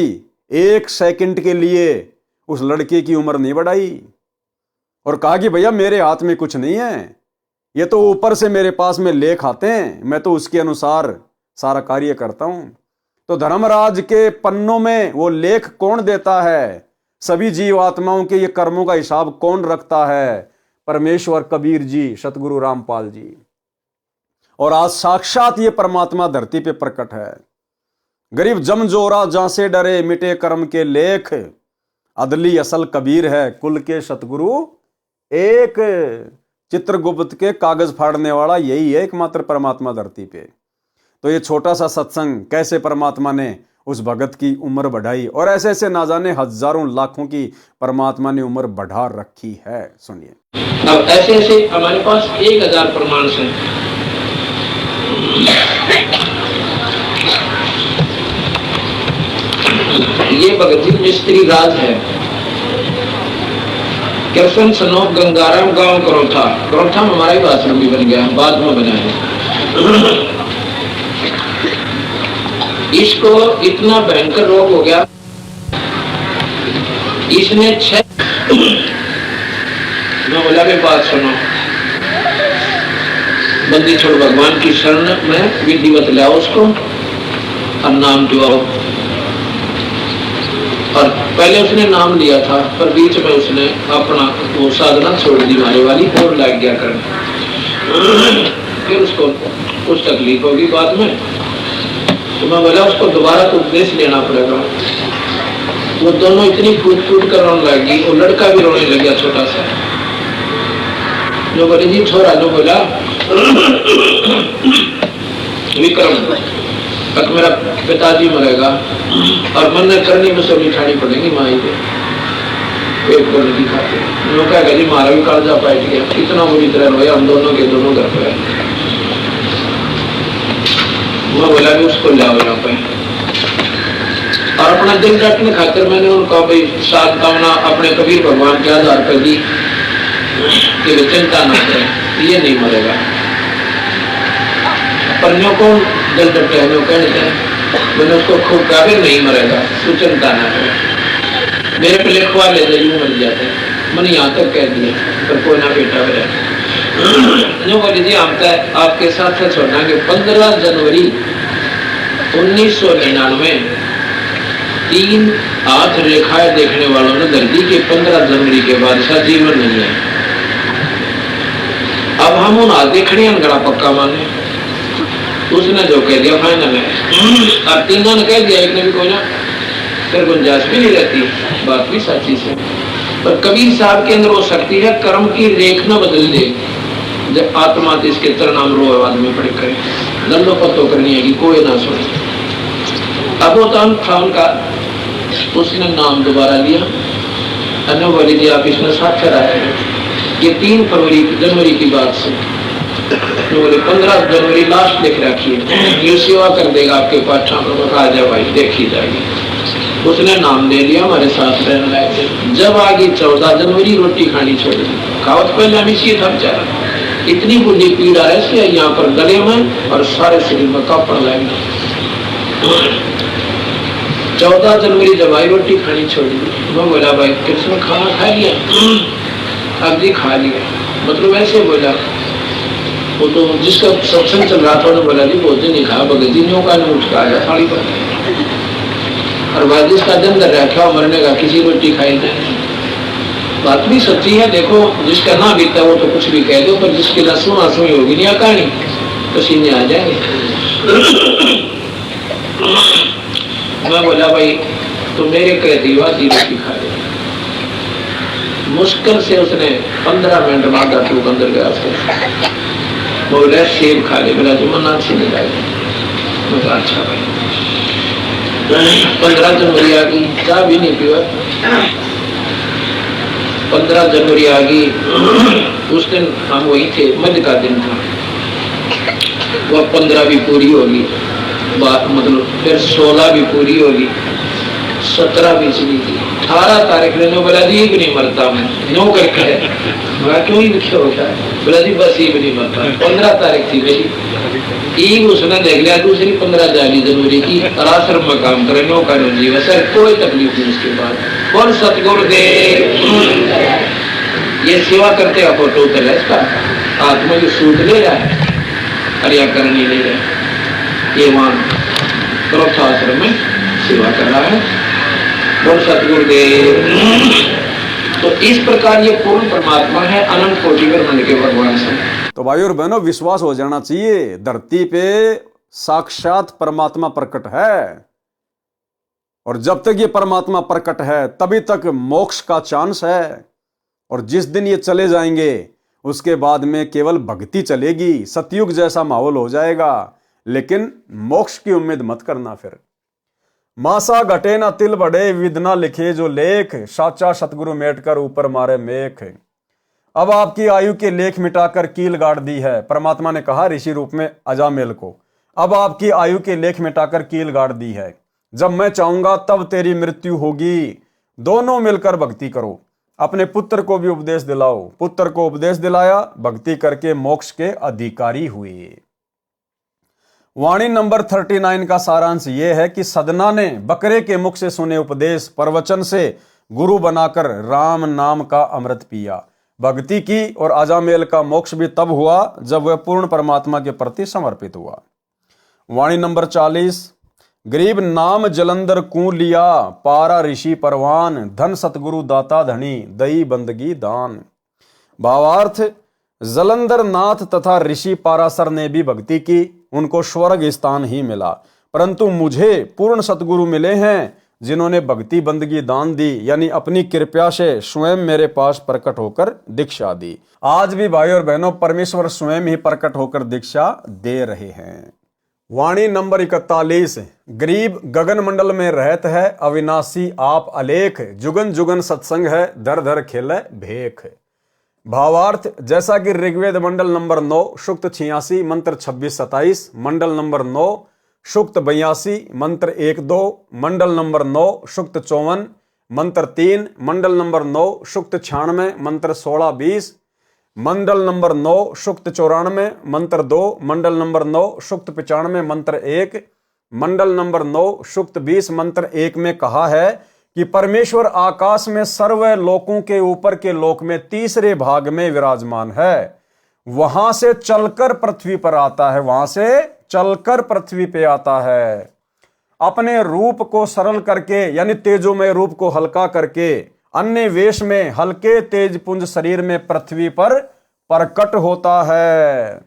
1 सेकंड के लिए उस लड़के की उम्र नहीं बढ़ाई और कहा कि भैया मेरे हाथ में कुछ नहीं है, ये तो ऊपर से मेरे पास में लेख आते हैं, मैं तो उसके अनुसार सारा कार्य करता हूं। तो धर्मराज के पन्नों में वो लेख कौन देता है? सभी जीवात्माओं के ये कर्मों का हिसाब कौन रखता है? परमेश्वर कबीर जी, सतगुरु रामपाल जी। और आज साक्षात ये परमात्मा धरती पे प्रकट है। गरीब जमजोरा जहां से डरे, मिटे कर्म के लेख, अदली असल कबीर है, कुल के सतगुरु एक। चित्रगुप्त के कागज फाड़ने वाला यही है एकमात्र परमात्मा धरती पे। तो ये छोटा सा सत्संग कैसे परमात्मा ने उस भगत की उम्र बढ़ाई, और ऐसे ऐसे ना जाने हजारों लाखों की परमात्मा ने उम्र बढ़ा रखी है। सुनिए, अब ऐसे ऐसे हमारे पास 1000 प्रमाण हैं। ये भगत जी मिस्त्री राज है। कृष्ण सनोप गंगाराम गांव करोठा में हमारा ही आश्रम भी बन गया, बाद में बना है। इसको इतना भयंकर रोग हो गया, इसने 6 मैं बोला भी बात सुनो, बंदी छोड़ भगवान की शरण में विधिवत लाओ उसको और नाम दिवाओ। और पहले उसने नाम लिया था, पर बीच में उसने अपना वो साधना छोड़ दी मारे वाली, और लग गया करने। फिर उसको कुछ तकलीफ होगी बाद में, तो मैं बोला उसको दोबारा तो उपदेश लेना पड़ेगा। वो दोनों इतनी फूट फूट कर रोने लगी, वो लड़का भी रोने लग गया छोटा सा। जो बोले जी छोरा, जो बोला विक्रम तक मेरा पिताजी मरेगा और मन करनी मुझसे उठानी पड़ेगी माई को, पेट को नहीं खाते। वो कहेगा जी मारा भी कालजा बैठ गया, कितना बुरी तरह रोया, हम दोनों के दोनों घर पे। मैं बोला भी उसको लाओ यहाँ पे, और अपना दिल रखने खातिर मैंने उनको भाई सात कामना अपने कबीर भगवान के आधार पर दी कि वे चिंता ना करें, ये नहीं मरेगा। पर न्यों को दिल डटे है, कहते हैं मैंने उसको खूब कहा भी नहीं मरेगा, तू चिंता ना करे, मेरे पे लिखवा ले जाए, यूं मर जाते। मैंने यहाँ तक कह दिया, पर कोई ना बेटा मेरा। जो बोले जी हम तो आपके साथ है छोड़ना कि 15 जनवरी 1999 3 हाथ रेखाएं देखने वालों ने दर्दी के 15 जनवरी के बाद ऐसा जीवन नहीं है। अब हम उन हाथ देखने गड़ा पक्का माने, उसने जो कह दिया फाइनल है। अब 3 ने कह दिया, एक ने भी कोई ना, फिर गुंजाइश भी नहीं रहती, बात भी सच्ची से। पर कबीर साहब के अंदर वो शक्ति है, कर्म की रेख न बदल दे, जब आत्मा तो इसके तरनाम रो आदमी पड़े करे, दंडो पत्तो करनी है कि कोई ना सुने। अब वो तो था उनका, उसने नाम दोबारा लिया, अन्य बोली जी आप इसमें साक्षर आए हैं, ये 3 जनवरी की बात से। तो बोले 15 जनवरी लास्ट लिख रखी है, ये सेवा कर देगा आपके पाठा में, आ जाए भाई देखी जाएगी। उसने नाम दे दिया, हमारे साथ रहने लगे। जब आगे 14 जनवरी रोटी खानी छोड़ दी, खावत पहले हम इसी थक जा रहा, इतनी बुरी पीड़ा ऐसी यहाँ पर गले में और सारे शरीर में कांपने लगी। 14 जनवरी जब आई रोटी खानी छोड़ दी, मैं बोला भाई कृष्ण खाना खा लिया? अब जी खा लिया। मतलब ऐसे बोला, वो तो जिसका सत्संग चल रहा था उन्होंने बोला जी भोजन नहीं खाया, भगत जी ने का उठ के आया थाली पर, और भाई जिसका दिन कर रखा मरने का किसी रोटी खाई नहीं। बात भी सच्ची है, देखो जिसका ना बीता वो तो कुछ भी कह दो, पर जिसकी लसुन आंसू होगी नहीं कहानी, पसीने आ जाएंगे। मैं बोला भाई तो मेरे कह दीवा दी रोटी खा ले। मुश्किल से उसने 15 मिनट बाद टूक अंदर गया उसको बोला सेब खा ले। बोला जो मना से नहीं लाए। अच्छा भाई 15 जनवरी आ गई, चाय भी नहीं पीवा। 15 जनवरी आ गई, उस दिन हम वही थे, मध्य का दिन था। वह 15 भी पूरी होगी, मतलब फिर 16 भी पूरी होगी, 17 भी चली गई, 18 तारीख ने बोला जी भी नहीं मरता मैं नो करके है। मैं क्यों ही लिखे होता है। बोला जी बस ये भी नहीं मरता। 15 तारीख थी मेरी, ईद उसने देख लिया। दूसरी 15 जनवरी की आश्रम में काम करे, नो करो जीव सर, कोई तकलीफ नहीं। उसके बाद कौन सतगुरुदेव ये सेवा करते हैं, फोटो उतर है इसका, आत्मा की सूट ले रहा है, हरिया करनी ले रहा है। ये वहां क्रोथा आश्रम में सेवा कर रहा है। बोल सतगुरुदेव। तो इस प्रकार ये पूर्ण परमात्मा है, अनंत कोटि ब्रह्मांड के भगवान से। तो भाई और बहनों विश्वास हो जाना चाहिए, धरती पे साक्षात परमात्मा प्रकट है, और जब तक ये परमात्मा प्रकट है तभी तक मोक्ष का चांस है। और जिस दिन ये चले जाएंगे उसके बाद में केवल भक्ति चलेगी, सतयुग जैसा माहौल हो जाएगा। लेकिन मोक्ष की उम्मीद मत करना। फिर मासा घटे ना तिल बढ़े, विधना लिखे जो लेख, साचा सतगुरु मेट कर ऊपर मारे मेख। अब आपकी आयु के लेख मिटाकर कील गाड़ दी है, परमात्मा ने कहा ऋषि रूप में अजामेल को। अब आपकी आयु के लेख मिटाकर कील गाड़ दी है, जब मैं चाहूंगा तब तेरी मृत्यु होगी। दोनों मिलकर भक्ति करो, अपने पुत्र को भी उपदेश दिलाओ। पुत्र को उपदेश दिलाया, भक्ति करके मोक्ष के अधिकारी हुए। वाणी नंबर 39 का सारांश यह है कि सदना ने बकरे के मुख से सुने उपदेश प्रवचन से गुरु बनाकर राम नाम का अमृत पिया, भक्ति की, और अजामेल का मोक्ष भी तब हुआ जब वह पूर्ण परमात्मा के प्रति समर्पित हुआ। वाणी नंबर 40, गरीब नाम जलंधर कू लिया, पारा ऋषि परवान, धन सतगुरु दाता धनी, दई बंदगी दान। भावार्थ, जलंधर नाथ तथा ऋषि पारासर ने भी भक्ति की, उनको स्वर्ग स्थान ही मिला, परंतु मुझे पूर्ण सतगुरु मिले हैं जिन्होंने भक्ति बंदगी दान दी, यानी अपनी कृपा से स्वयं मेरे पास प्रकट होकर दीक्षा दी। आज भी भाई और बहनों परमेश्वर स्वयं ही प्रकट होकर दीक्षा दे रहे हैं। वाणी नंबर 41, गरीब गगन मंडल में रहत है, अविनाशी आप अलेख, जुगन जुगन सत्संग है, धर धर खेले भेख। भावार्थ, जैसा कि ऋग्वेद मंडल नंबर 9 सूक्त 86 मंत्र 26-27, मंडल नंबर 9 सूक्त 82 मंत्र 1-2, मंडल नंबर 9 सूक्त 54 मंत्र 3, मंडल नंबर 9 सूक्त 96 मंत्र 16-20, मंडल नंबर 9 सूक्त 94 मंत्र 2, मंडल नंबर 9 सूक्त 95 मंत्र 1, मंडल नंबर 9 सूक्त 20 मंत्र 1 में कहा है कि परमेश्वर आकाश में सर्व लोकों के ऊपर के लोक में तीसरे भाग में विराजमान है। वहां से चलकर पृथ्वी पर आता है, वहां से चलकर पृथ्वी पे आता है। अपने रूप को सरल करके, यानी तेजोमय रूप को हल्का करके, अन्य वेश में हल्के तेज पुंज शरीर में पृथ्वी पर प्रकट होता है।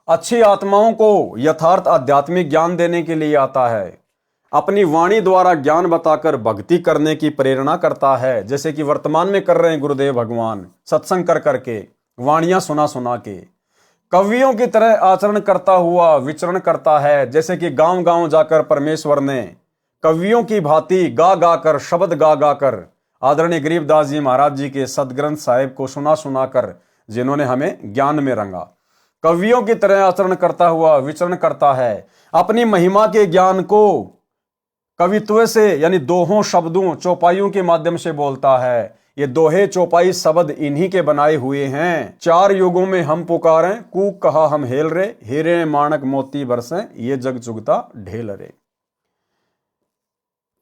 अच्छी आत्माओं को यथार्थ आध्यात्मिक ज्ञान देने के लिए आता है। अपनी वाणी द्वारा ज्ञान बताकर भक्ति करने की प्रेरणा करता है, जैसे कि वर्तमान में कर रहे हैं गुरुदेव भगवान, सत्संग कर करके, वाणियां सुना सुना के। कवियों की तरह आचरण करता हुआ विचरण करता है, जैसे कि गांव गांव जाकर परमेश्वर ने कवियों की भांति गा गा कर, शब्द गा गा कर आदरणीय गरीबदास जी महाराज जी के सदग्रंथ साहिब को सुना सुना कर, जिन्होंने हमें ज्ञान में रंगा। कवियों की तरह आचरण करता हुआ विचरण करता है, अपनी महिमा के ज्ञान को कवित्व से, यानी दोहों शब्दों चौपाइयों के माध्यम से बोलता है। ये दोहे चौपाई शब्द इन्हीं के बनाए हुए हैं। 4 युगों में हम पुकारें, कूक कहा हम हेल रे, हीरे माणक मोती बरसें, ये जग जुगता ढेल रे।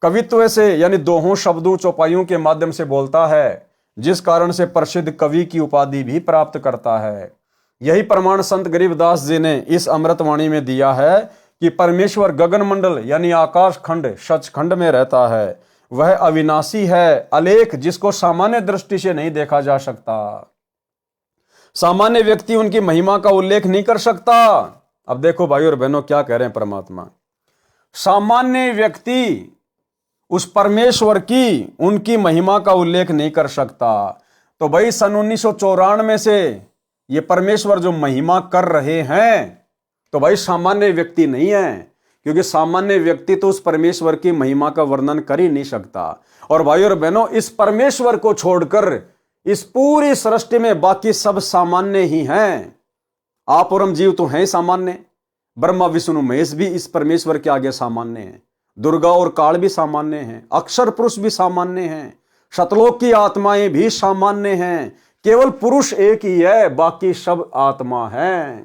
कवित्व से, यानी दोहों शब्दों चौपाइयों के माध्यम से बोलता है, जिस कारण से प्रसिद्ध कवि की उपाधि भी प्राप्त करता है। यही प्रमाण संत गरीबदास जी ने इस अमृतवाणी में दिया है कि परमेश्वर गगन मंडल यानी आकाश खंड सचखंड में रहता है। वह अविनाशी है, अलेख, जिसको सामान्य दृष्टि से नहीं देखा जा सकता। सामान्य व्यक्ति उनकी महिमा का उल्लेख नहीं कर सकता। अब देखो भाई और बहनों क्या कह रहे हैं परमात्मा, सामान्य व्यक्ति उस परमेश्वर की, उनकी महिमा का उल्लेख नहीं कर सकता। तो भाई सन 1994 से ये परमेश्वर जो महिमा कर रहे हैं, तो भाई सामान्य व्यक्ति नहीं है, क्योंकि सामान्य व्यक्ति तो उस परमेश्वर की महिमा का वर्णन कर ही नहीं सकता। और भाई और बहनों, इस परमेश्वर को छोड़कर इस पूरी सृष्टि में बाकी सब सामान्य ही हैं। आप और हम जीव तो हैं सामान्य, ब्रह्मा विष्णु महेश भी इस परमेश्वर के आगे सामान्य हैं, दुर्गा और काल भी सामान्य हैं, अक्षर पुरुष भी सामान्य हैं, शतलोक की आत्माएं भी सामान्य हैं। केवल पुरुष एक ही है, बाकी सब आत्मा है।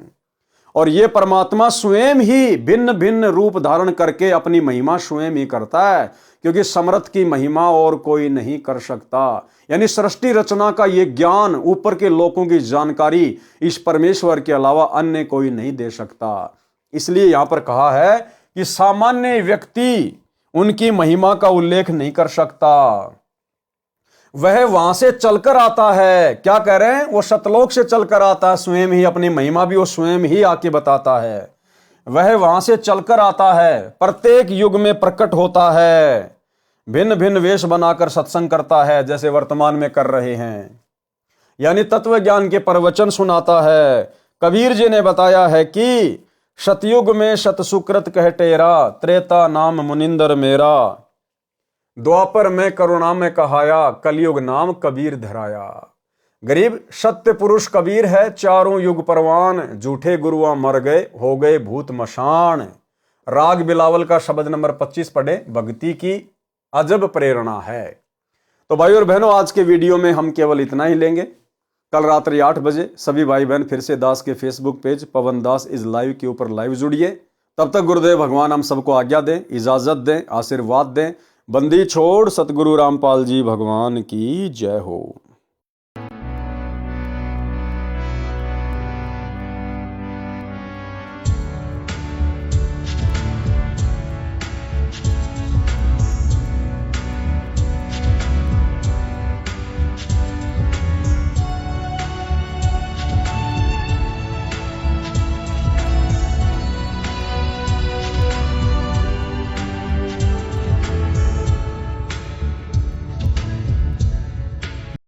और ये परमात्मा स्वयं ही भिन्न भिन्न रूप धारण करके अपनी महिमा स्वयं ही करता है, क्योंकि समर्थ की महिमा और कोई नहीं कर सकता। यानी सृष्टि रचना का ये ज्ञान, ऊपर के लोगों की जानकारी इस परमेश्वर के अलावा अन्य कोई नहीं दे सकता। इसलिए यहां पर कहा है कि सामान्य व्यक्ति उनकी महिमा का उल्लेख नहीं कर सकता। वह वहां से चलकर आता है। क्या कह रहे हैं? वो सतलोक से चलकर आता है, स्वयं ही अपनी महिमा भी वो स्वयं ही आके बताता है। वह वहां से चलकर आता है, प्रत्येक युग में प्रकट होता है, भिन्न भिन्न वेश बनाकर सत्संग करता है, जैसे वर्तमान में कर रहे हैं। यानी तत्व ज्ञान के प्रवचन सुनाता है। कबीर जी ने बताया है कि सतयुग में सतसुकृत कह टेरा, त्रेता नाम मुनिंदर मेरा, द्वापर में करुणा में कहाया, कलयुग नाम कबीर धराया। गरीब सत्य पुरुष कबीर है, चारों युग परवान, झूठे गुरुआ मर गए, हो गए भूत मशान। राग बिलावल का शब्द नंबर 25 पढ़े, भक्ति की अजब प्रेरणा है। तो भाई और बहनों, आज के वीडियो में हम केवल इतना ही लेंगे। कल रात्रि 8 बजे सभी भाई बहन फिर से दास के Facebook page Pawan Das is live के ऊपर लाइव जुड़िए। तब तक गुरुदेव भगवान हम सबको आज्ञा दें, इजाजत दें, आशीर्वाद दें। बंदी छोड़ सतगुरु रामपाल जी भगवान की जय हो।